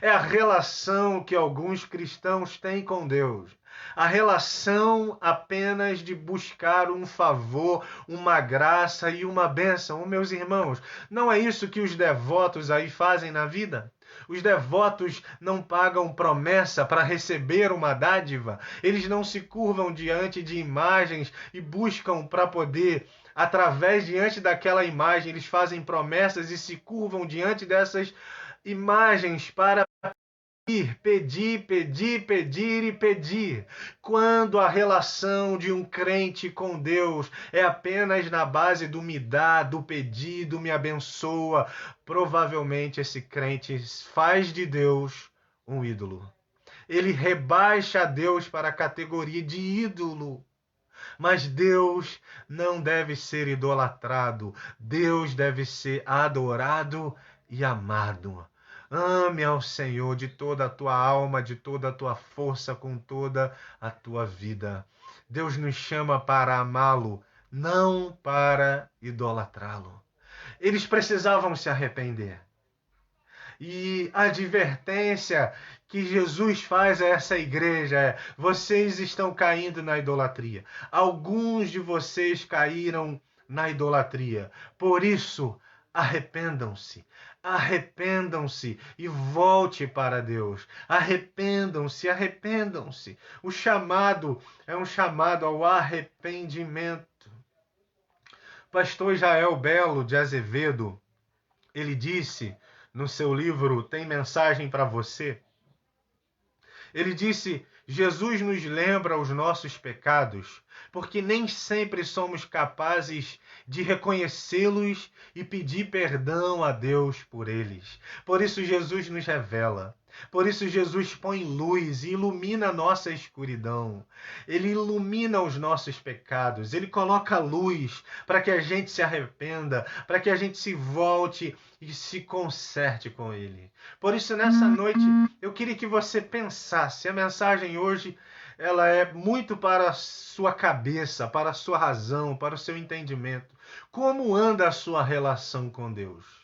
é a relação que alguns cristãos têm com Deus. A relação apenas de buscar um favor, uma graça e uma bênção. Meus irmãos, não é isso que os devotos aí fazem na vida? Os devotos não pagam promessa para receber uma dádiva. Eles não se curvam diante de imagens e buscam para poder, diante daquela imagem, eles fazem promessas e se curvam diante dessas imagens para pedir, pedir, pedir e pedir. Quando a relação de um crente com Deus é apenas na base do me dá, do pedido, me abençoa, provavelmente esse crente faz de Deus um ídolo. Ele rebaixa Deus para a categoria de ídolo. Mas Deus não deve ser idolatrado. Deus deve ser adorado e amado. Ame ao Senhor de toda a tua alma, de toda a tua força, com toda a tua vida. Deus nos chama para amá-lo, não para idolatrá-lo. Eles precisavam se arrepender. E a advertência que Jesus faz a essa igreja é: vocês estão caindo na idolatria. Alguns de vocês caíram na idolatria. Por isso, arrependam-se. Arrependam-se e volte para Deus. Arrependam-se, arrependam-se. O chamado é um chamado ao arrependimento. Pastor Israel Belo de Azevedo, ele disse no seu livro Tem Mensagem para Você, ele disse: Jesus nos lembra os nossos pecados, porque nem sempre somos capazes de reconhecê-los e pedir perdão a Deus por eles. Por isso Jesus nos revela. Por isso Jesus põe luz e ilumina a nossa escuridão. Ele ilumina os nossos pecados. Ele coloca luz para que a gente se arrependa, para que a gente se volte e se conserte com Ele. Por isso, nessa noite, eu queria que você pensasse. A mensagem hoje, ela é muito para a sua cabeça, para a sua razão, para o seu entendimento. Como anda a sua relação com Deus?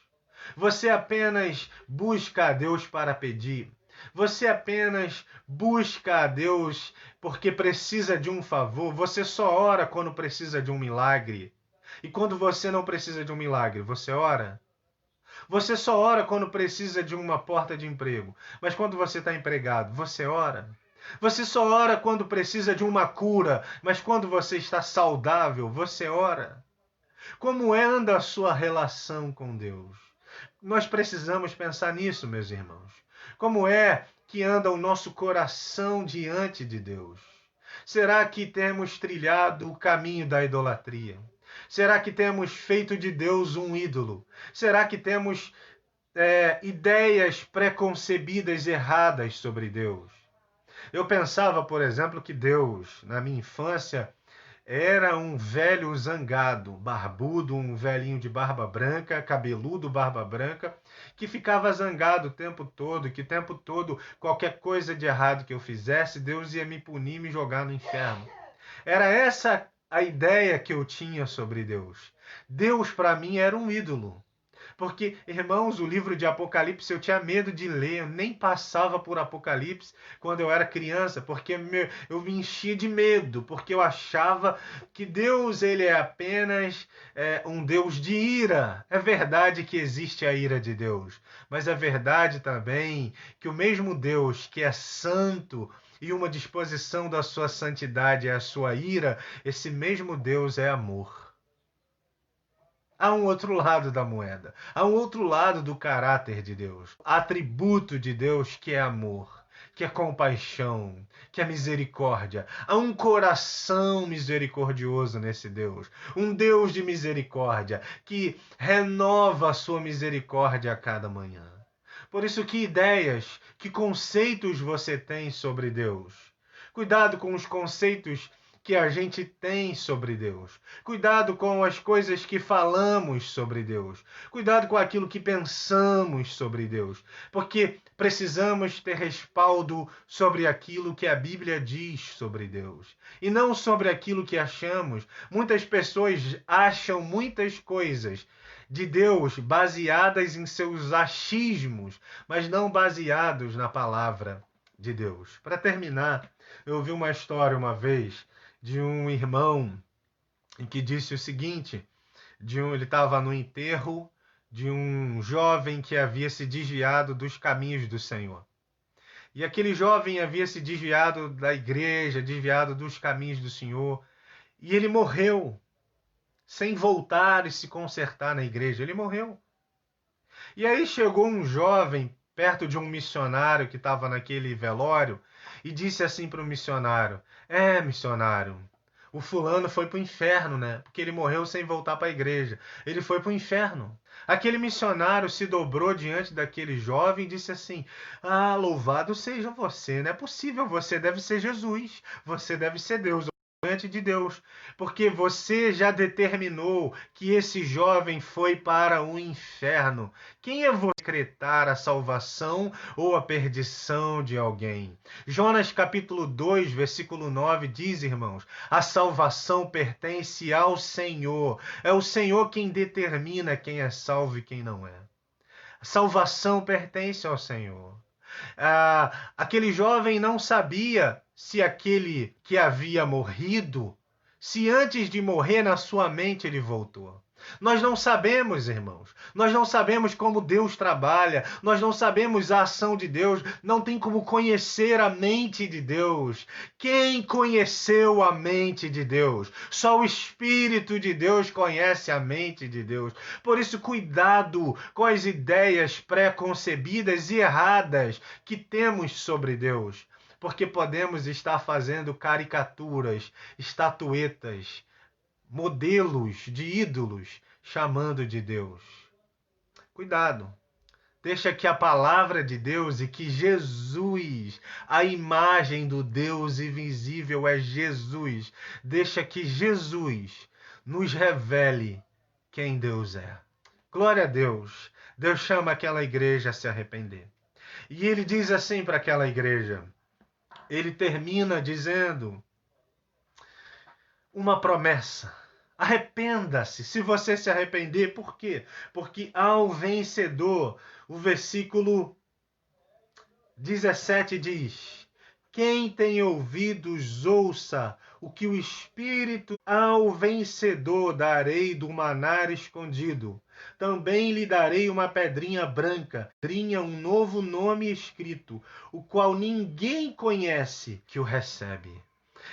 Você apenas busca a Deus para pedir? Você apenas busca a Deus porque precisa de um favor? Você só ora quando precisa de um milagre? E quando você não precisa de um milagre, você ora? Você só ora quando precisa de uma porta de emprego. Mas quando você está empregado, você ora? Você só ora quando precisa de uma cura. Mas quando você está saudável, você ora? Como anda a sua relação com Deus? Nós precisamos pensar nisso, meus irmãos. Como é que anda o nosso coração diante de Deus? Será que temos trilhado o caminho da idolatria? Será que temos feito de Deus um ídolo? Será que temos ideias preconcebidas erradas sobre Deus? Eu pensava, por exemplo, que Deus, na minha infância, era um velho zangado, barbudo, um velhinho de barba branca, cabeludo, barba branca, que ficava zangado o tempo todo, que o tempo todo, qualquer coisa de errado que eu fizesse, Deus ia me punir e me jogar no inferno. Era essa a ideia que eu tinha sobre Deus. Deus, para mim, era um ídolo. Porque, irmãos, o livro de Apocalipse eu tinha medo de ler, eu nem passava por Apocalipse quando eu era criança, porque eu me enchia de medo, porque eu achava que Deus ele é apenas um Deus de ira. É verdade que existe a ira de Deus, mas é verdade também que o mesmo Deus que é santo e uma disposição da sua santidade é a sua ira, esse mesmo Deus é amor. Há um outro lado da moeda. Há um outro lado do caráter de Deus. Atributo de Deus que é amor, que é compaixão, que é misericórdia. Há um coração misericordioso nesse Deus. Um Deus de misericórdia que renova a sua misericórdia a cada manhã. Por isso, que ideias, que conceitos você tem sobre Deus? Cuidado com os conceitos que a gente tem sobre Deus. Cuidado com as coisas que falamos sobre Deus. Cuidado com aquilo que pensamos sobre Deus. Porque precisamos ter respaldo sobre aquilo que a Bíblia diz sobre Deus. E não sobre aquilo que achamos. Muitas pessoas acham muitas coisas de Deus baseadas em seus achismos, mas não baseados na palavra de Deus. Para terminar, eu ouvi uma história uma vez de um irmão que disse o seguinte: ele estava no enterro de um jovem que havia se desviado dos caminhos do Senhor. E aquele jovem havia se desviado da igreja, desviado dos caminhos do Senhor, e ele morreu sem voltar e se consertar na igreja. Ele morreu. E aí chegou um jovem perto de um missionário que estava naquele velório e disse assim para o missionário: missionário, o fulano foi para o inferno, né? Porque ele morreu sem voltar para a igreja. Ele foi para o inferno. Aquele missionário se dobrou diante daquele jovem e disse assim: louvado seja você, não é possível, você deve ser Jesus, você deve ser Deus. Diante de Deus, porque você já determinou que esse jovem foi para o inferno. Quem é você decretar a salvação ou a perdição de alguém? Jonas capítulo 2, versículo 9 diz, irmãos, a salvação pertence ao Senhor. É o Senhor quem determina quem é salvo e quem não é. A salvação pertence ao Senhor. Aquele jovem não sabia se aquele que havia morrido, se antes de morrer na sua mente ele voltou. Nós não sabemos, irmãos. Nós não sabemos como Deus trabalha. Nós não sabemos a ação de Deus. Não tem como conhecer a mente de Deus. Quem conheceu a mente de Deus? Só o Espírito de Deus conhece a mente de Deus. Por isso, cuidado com as ideias pré-concebidas e erradas que temos sobre Deus. Porque podemos estar fazendo caricaturas, estatuetas, modelos de ídolos, chamando de Deus. Cuidado. Deixa que a palavra de Deus e que Jesus, a imagem do Deus invisível é Jesus. Deixa que Jesus nos revele quem Deus é. Glória a Deus. Deus chama aquela igreja a se arrepender. E ele diz assim para aquela igreja. Ele termina dizendo uma promessa. Arrependa-se. Se você se arrepender, por quê? Porque ao vencedor, o versículo 17 diz: quem tem ouvidos, ouça o que o Espírito ao vencedor darei do maná escondido. Também lhe darei uma pedrinha branca, um novo nome escrito, o qual ninguém conhece que o recebe.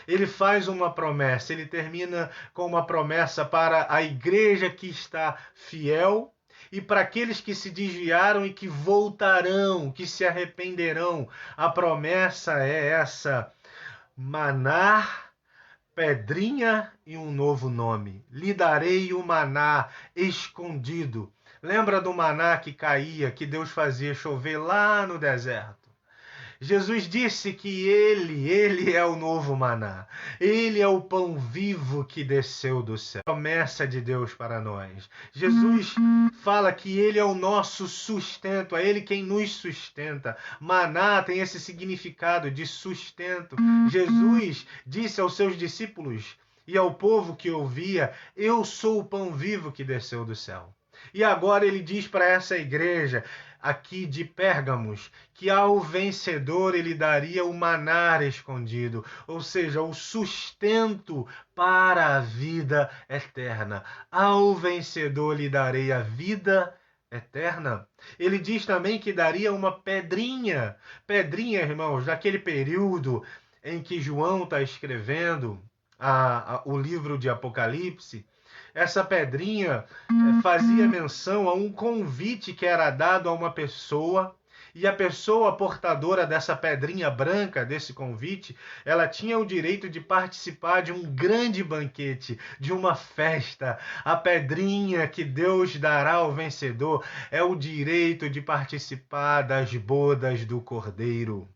Ele faz uma promessa, ele termina com uma promessa para a igreja que está fiel e para aqueles que se desviaram e que voltarão, que se arrependerão. A promessa é essa: maná, pedrinha e um novo nome. Lhe darei o maná escondido. Lembra do maná que caía, que Deus fazia chover lá no deserto? Jesus disse que ele é o novo maná. Ele é o pão vivo que desceu do céu. Promessa de Deus para nós. Jesus fala que ele é o nosso sustento, é ele quem nos sustenta. Maná tem esse significado de sustento. Jesus disse aos seus discípulos e ao povo que ouvia: eu sou o pão vivo que desceu do céu. E agora ele diz para essa igreja aqui de Pérgamos que ao vencedor ele daria o maná escondido, ou seja, o sustento para a vida eterna. Ao vencedor lhe darei a vida eterna. Ele diz também que daria uma pedrinha, irmãos, naquele período em que João está escrevendo o livro de Apocalipse. Essa pedrinha fazia menção a um convite que era dado a uma pessoa E a pessoa portadora dessa pedrinha branca, desse convite, ela tinha o direito de participar de um grande banquete, de uma festa. A pedrinha que Deus dará ao vencedor é o direito de participar das bodas do Cordeiro.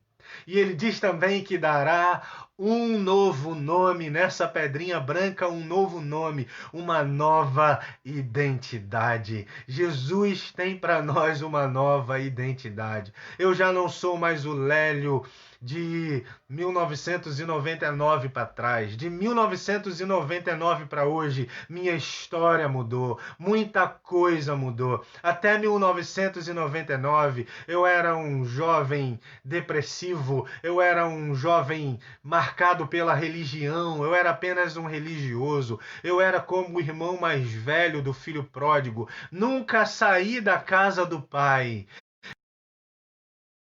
E ele diz também que dará um novo nome nessa pedrinha branca, um novo nome, uma nova identidade. Jesus tem para nós uma nova identidade. Eu já não sou mais o Lélio de 1999 para trás. De 1999 para hoje, minha história mudou. Muita coisa mudou. Até 1999, eu era um jovem depressivo, eu era um jovem marcado pela religião, eu era apenas um religioso, eu era como o irmão mais velho do filho pródigo. Nunca saí da casa do pai.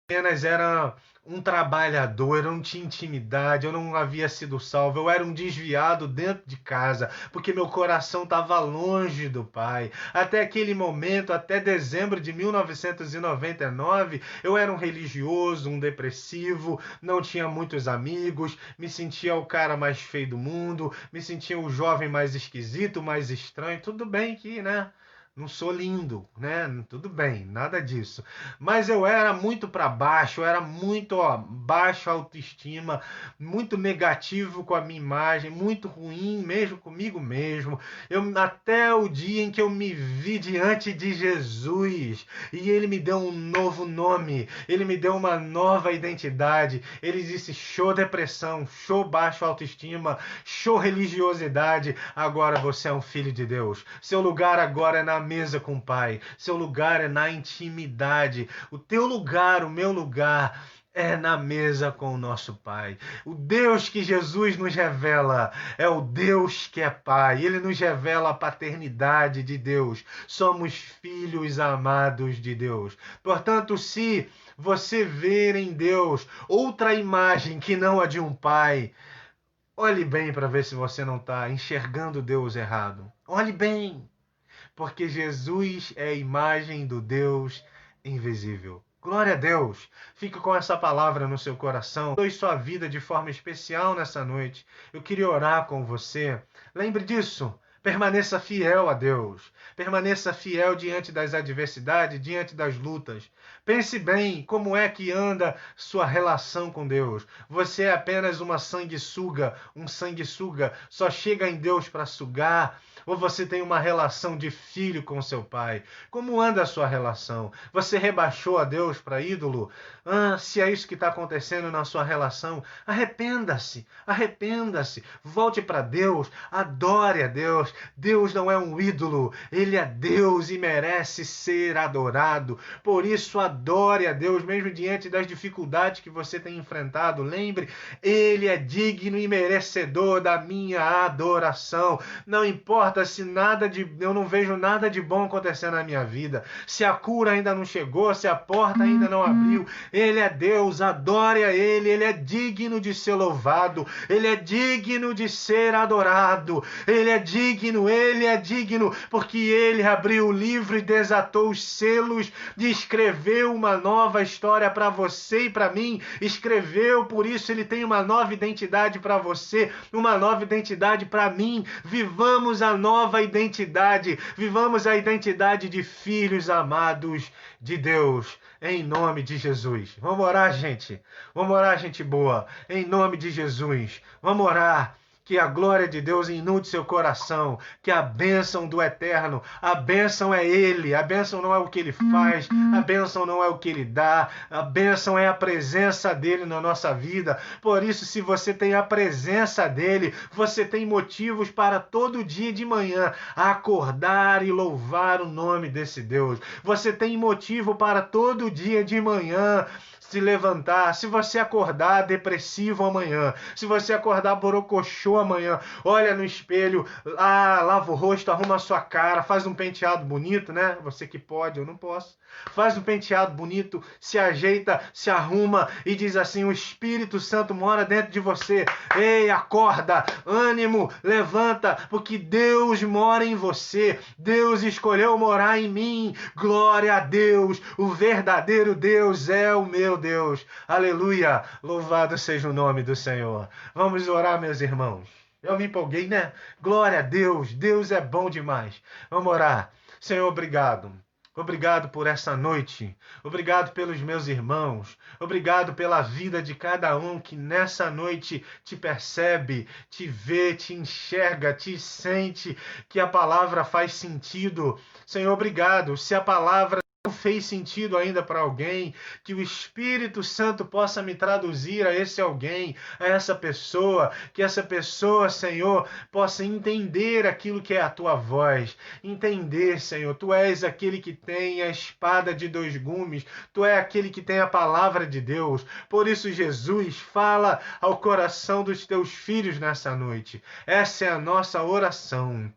Apenas era um trabalhador, eu não tinha intimidade, eu não havia sido salvo, eu era um desviado dentro de casa, porque meu coração estava longe do Pai. Até aquele momento, até dezembro de 1999, eu era um religioso, um depressivo, não tinha muitos amigos, me sentia o cara mais feio do mundo, me sentia o jovem mais esquisito, mais estranho. Tudo bem que, né? Não sou lindo, né? Tudo bem, nada disso. Mas eu era muito para baixo, eu era muito baixa autoestima, muito negativo com a minha imagem, muito ruim mesmo comigo mesmo. Até o dia em que eu me vi diante de Jesus e ele me deu um novo nome, ele me deu uma nova identidade. Ele disse: show depressão, show baixa autoestima, show religiosidade. Agora você é um filho de Deus. Seu lugar agora é na mesa com o Pai. Seu lugar é na intimidade. O teu lugar, o meu lugar é na mesa com o nosso Pai. O Deus que Jesus nos revela é o Deus que é Pai. Ele nos revela a paternidade de Deus. Somos filhos amados de Deus. Portanto, se você ver em Deus outra imagem que não a de um Pai, olhe bem para ver se você não está enxergando Deus errado. Olhe bem. Porque Jesus é a imagem do Deus invisível. Glória a Deus! Fique com essa palavra no seu coração. Abençoe sua vida de forma especial nessa noite. Eu queria orar com você. Lembre disso. Permaneça fiel a Deus. Permaneça fiel diante das adversidades, diante das lutas. Pense bem como é que anda sua relação com Deus. Você é apenas uma sanguessuga, um sanguessuga, só chega em Deus para sugar. Ou você tem uma relação de filho com seu pai? Como anda a sua relação? Você rebaixou a Deus para ídolo? Se é isso que está acontecendo na sua relação, arrependa-se, arrependa-se, volte para Deus, adore a Deus. Deus não é um ídolo, Ele é Deus e merece ser adorado. Por isso, adore a Deus, mesmo diante das dificuldades que você tem enfrentado. Lembre, Ele é digno e merecedor da minha adoração. Não importa se eu não vejo nada de bom acontecendo na minha vida, se a cura ainda não chegou, se a porta ainda não abriu, Ele é Deus, adore a Ele, Ele é digno de ser louvado, Ele é digno de ser adorado, Ele é digno, porque Ele abriu o livro e desatou os selos, e escreveu uma nova história para você e para mim, escreveu, por isso Ele tem uma nova identidade para você, uma nova identidade para mim. Vivamos a nova identidade, vivamos a identidade de filhos amados de Deus, em nome de Jesus. Vamos orar, gente. Vamos orar, gente boa, em nome de Jesus. Vamos orar. Que a glória de Deus inunde seu coração, que a bênção do Eterno, a bênção é Ele, a bênção não é o que Ele faz, a bênção não é o que Ele dá, a bênção é a presença dEle na nossa vida. Por isso, se você tem a presença dEle, você tem motivos para todo dia de manhã acordar e louvar o nome desse Deus. Você tem motivo para todo dia de manhã se levantar. Se você acordar depressivo amanhã, se você acordar borocochô amanhã, olha no espelho, lava o rosto, arruma a sua cara, faz um penteado bonito, né? Você que pode, eu não posso. Faz um penteado bonito, se ajeita, se arruma e diz assim: o Espírito Santo mora dentro de você. Ei, acorda, ânimo, levanta, porque Deus mora em você. Deus escolheu morar em mim. Glória a Deus, o verdadeiro Deus é o meu Deus. Aleluia, louvado seja o nome do Senhor. Vamos orar, meus irmãos. Eu me empolguei, né? Glória a Deus, Deus é bom demais. Vamos orar. Senhor, obrigado. Obrigado por essa noite. Obrigado pelos meus irmãos. Obrigado pela vida de cada um que nessa noite te percebe, te vê, te enxerga, te sente, que a palavra faz sentido. Senhor, obrigado. Se a palavra não fez sentido ainda para alguém, que o Espírito Santo possa me traduzir a esse alguém, a essa pessoa, que essa pessoa, Senhor, possa entender aquilo que é a tua voz, entender, Senhor, tu és aquele que tem a espada de dois gumes, tu és aquele que tem a palavra de Deus. Por isso, Jesus, fala ao coração dos teus filhos nessa noite. Essa é a nossa oração.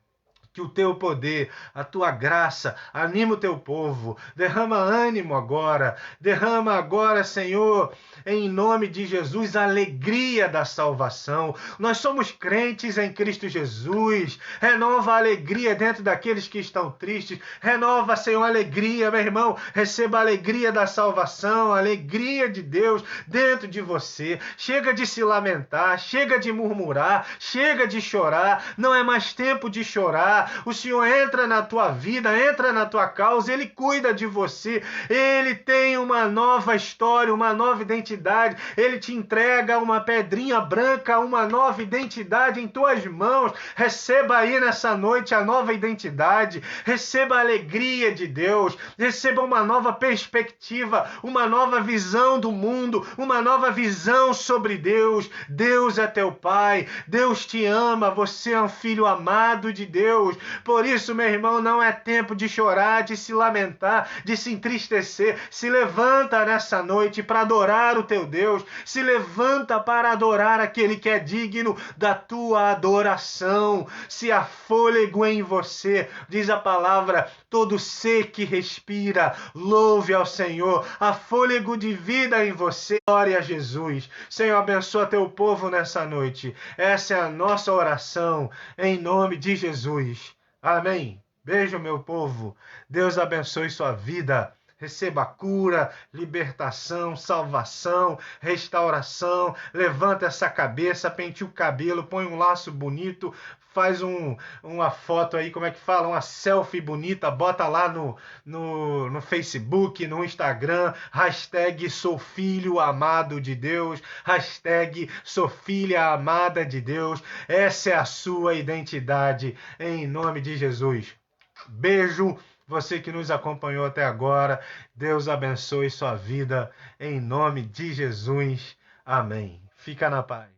Que o teu poder, a tua graça, anima o teu povo. Derrama ânimo agora. Derrama agora, Senhor, em nome de Jesus, a alegria da salvação. Nós somos crentes em Cristo Jesus. Renova a alegria dentro daqueles que estão tristes. Renova, Senhor, a alegria, meu irmão. Receba a alegria da salvação, a alegria de Deus dentro de você. Chega de se lamentar, chega de murmurar, chega de chorar. Não é mais tempo de chorar. O Senhor entra na tua vida, entra na tua causa, Ele cuida de você, Ele tem uma nova história, uma nova identidade, Ele te entrega uma pedrinha branca, uma nova identidade em tuas mãos. Receba aí nessa noite a nova identidade, receba a alegria de Deus, receba uma nova perspectiva, uma nova visão do mundo, uma nova visão sobre Deus. Deus é teu Pai, Deus te ama, você é um filho amado de Deus. Por isso, meu irmão, não é tempo de chorar, de se lamentar, de se entristecer. Se levanta nessa noite para adorar o teu Deus. Se levanta para adorar aquele que é digno da tua adoração. Se há fôlego em você, diz a palavra, todo ser que respira, louve ao Senhor. Há fôlego de vida em você. Glória a Jesus. Senhor, abençoa teu povo nessa noite. Essa é a nossa oração, em nome de Jesus. Amém. Beijo, meu povo. Deus abençoe sua vida. Receba cura, libertação, salvação, restauração. Levanta essa cabeça, penteia o cabelo, põe um laço bonito, faz uma foto aí, como é que fala? Uma selfie bonita, bota lá no Facebook, no Instagram, hashtag sou filho amado de Deus, hashtag sou filha amada de Deus. Essa é a sua identidade, em nome de Jesus. Beijo. Você que nos acompanhou até agora, Deus abençoe sua vida, em nome de Jesus. Amém. Fica na paz.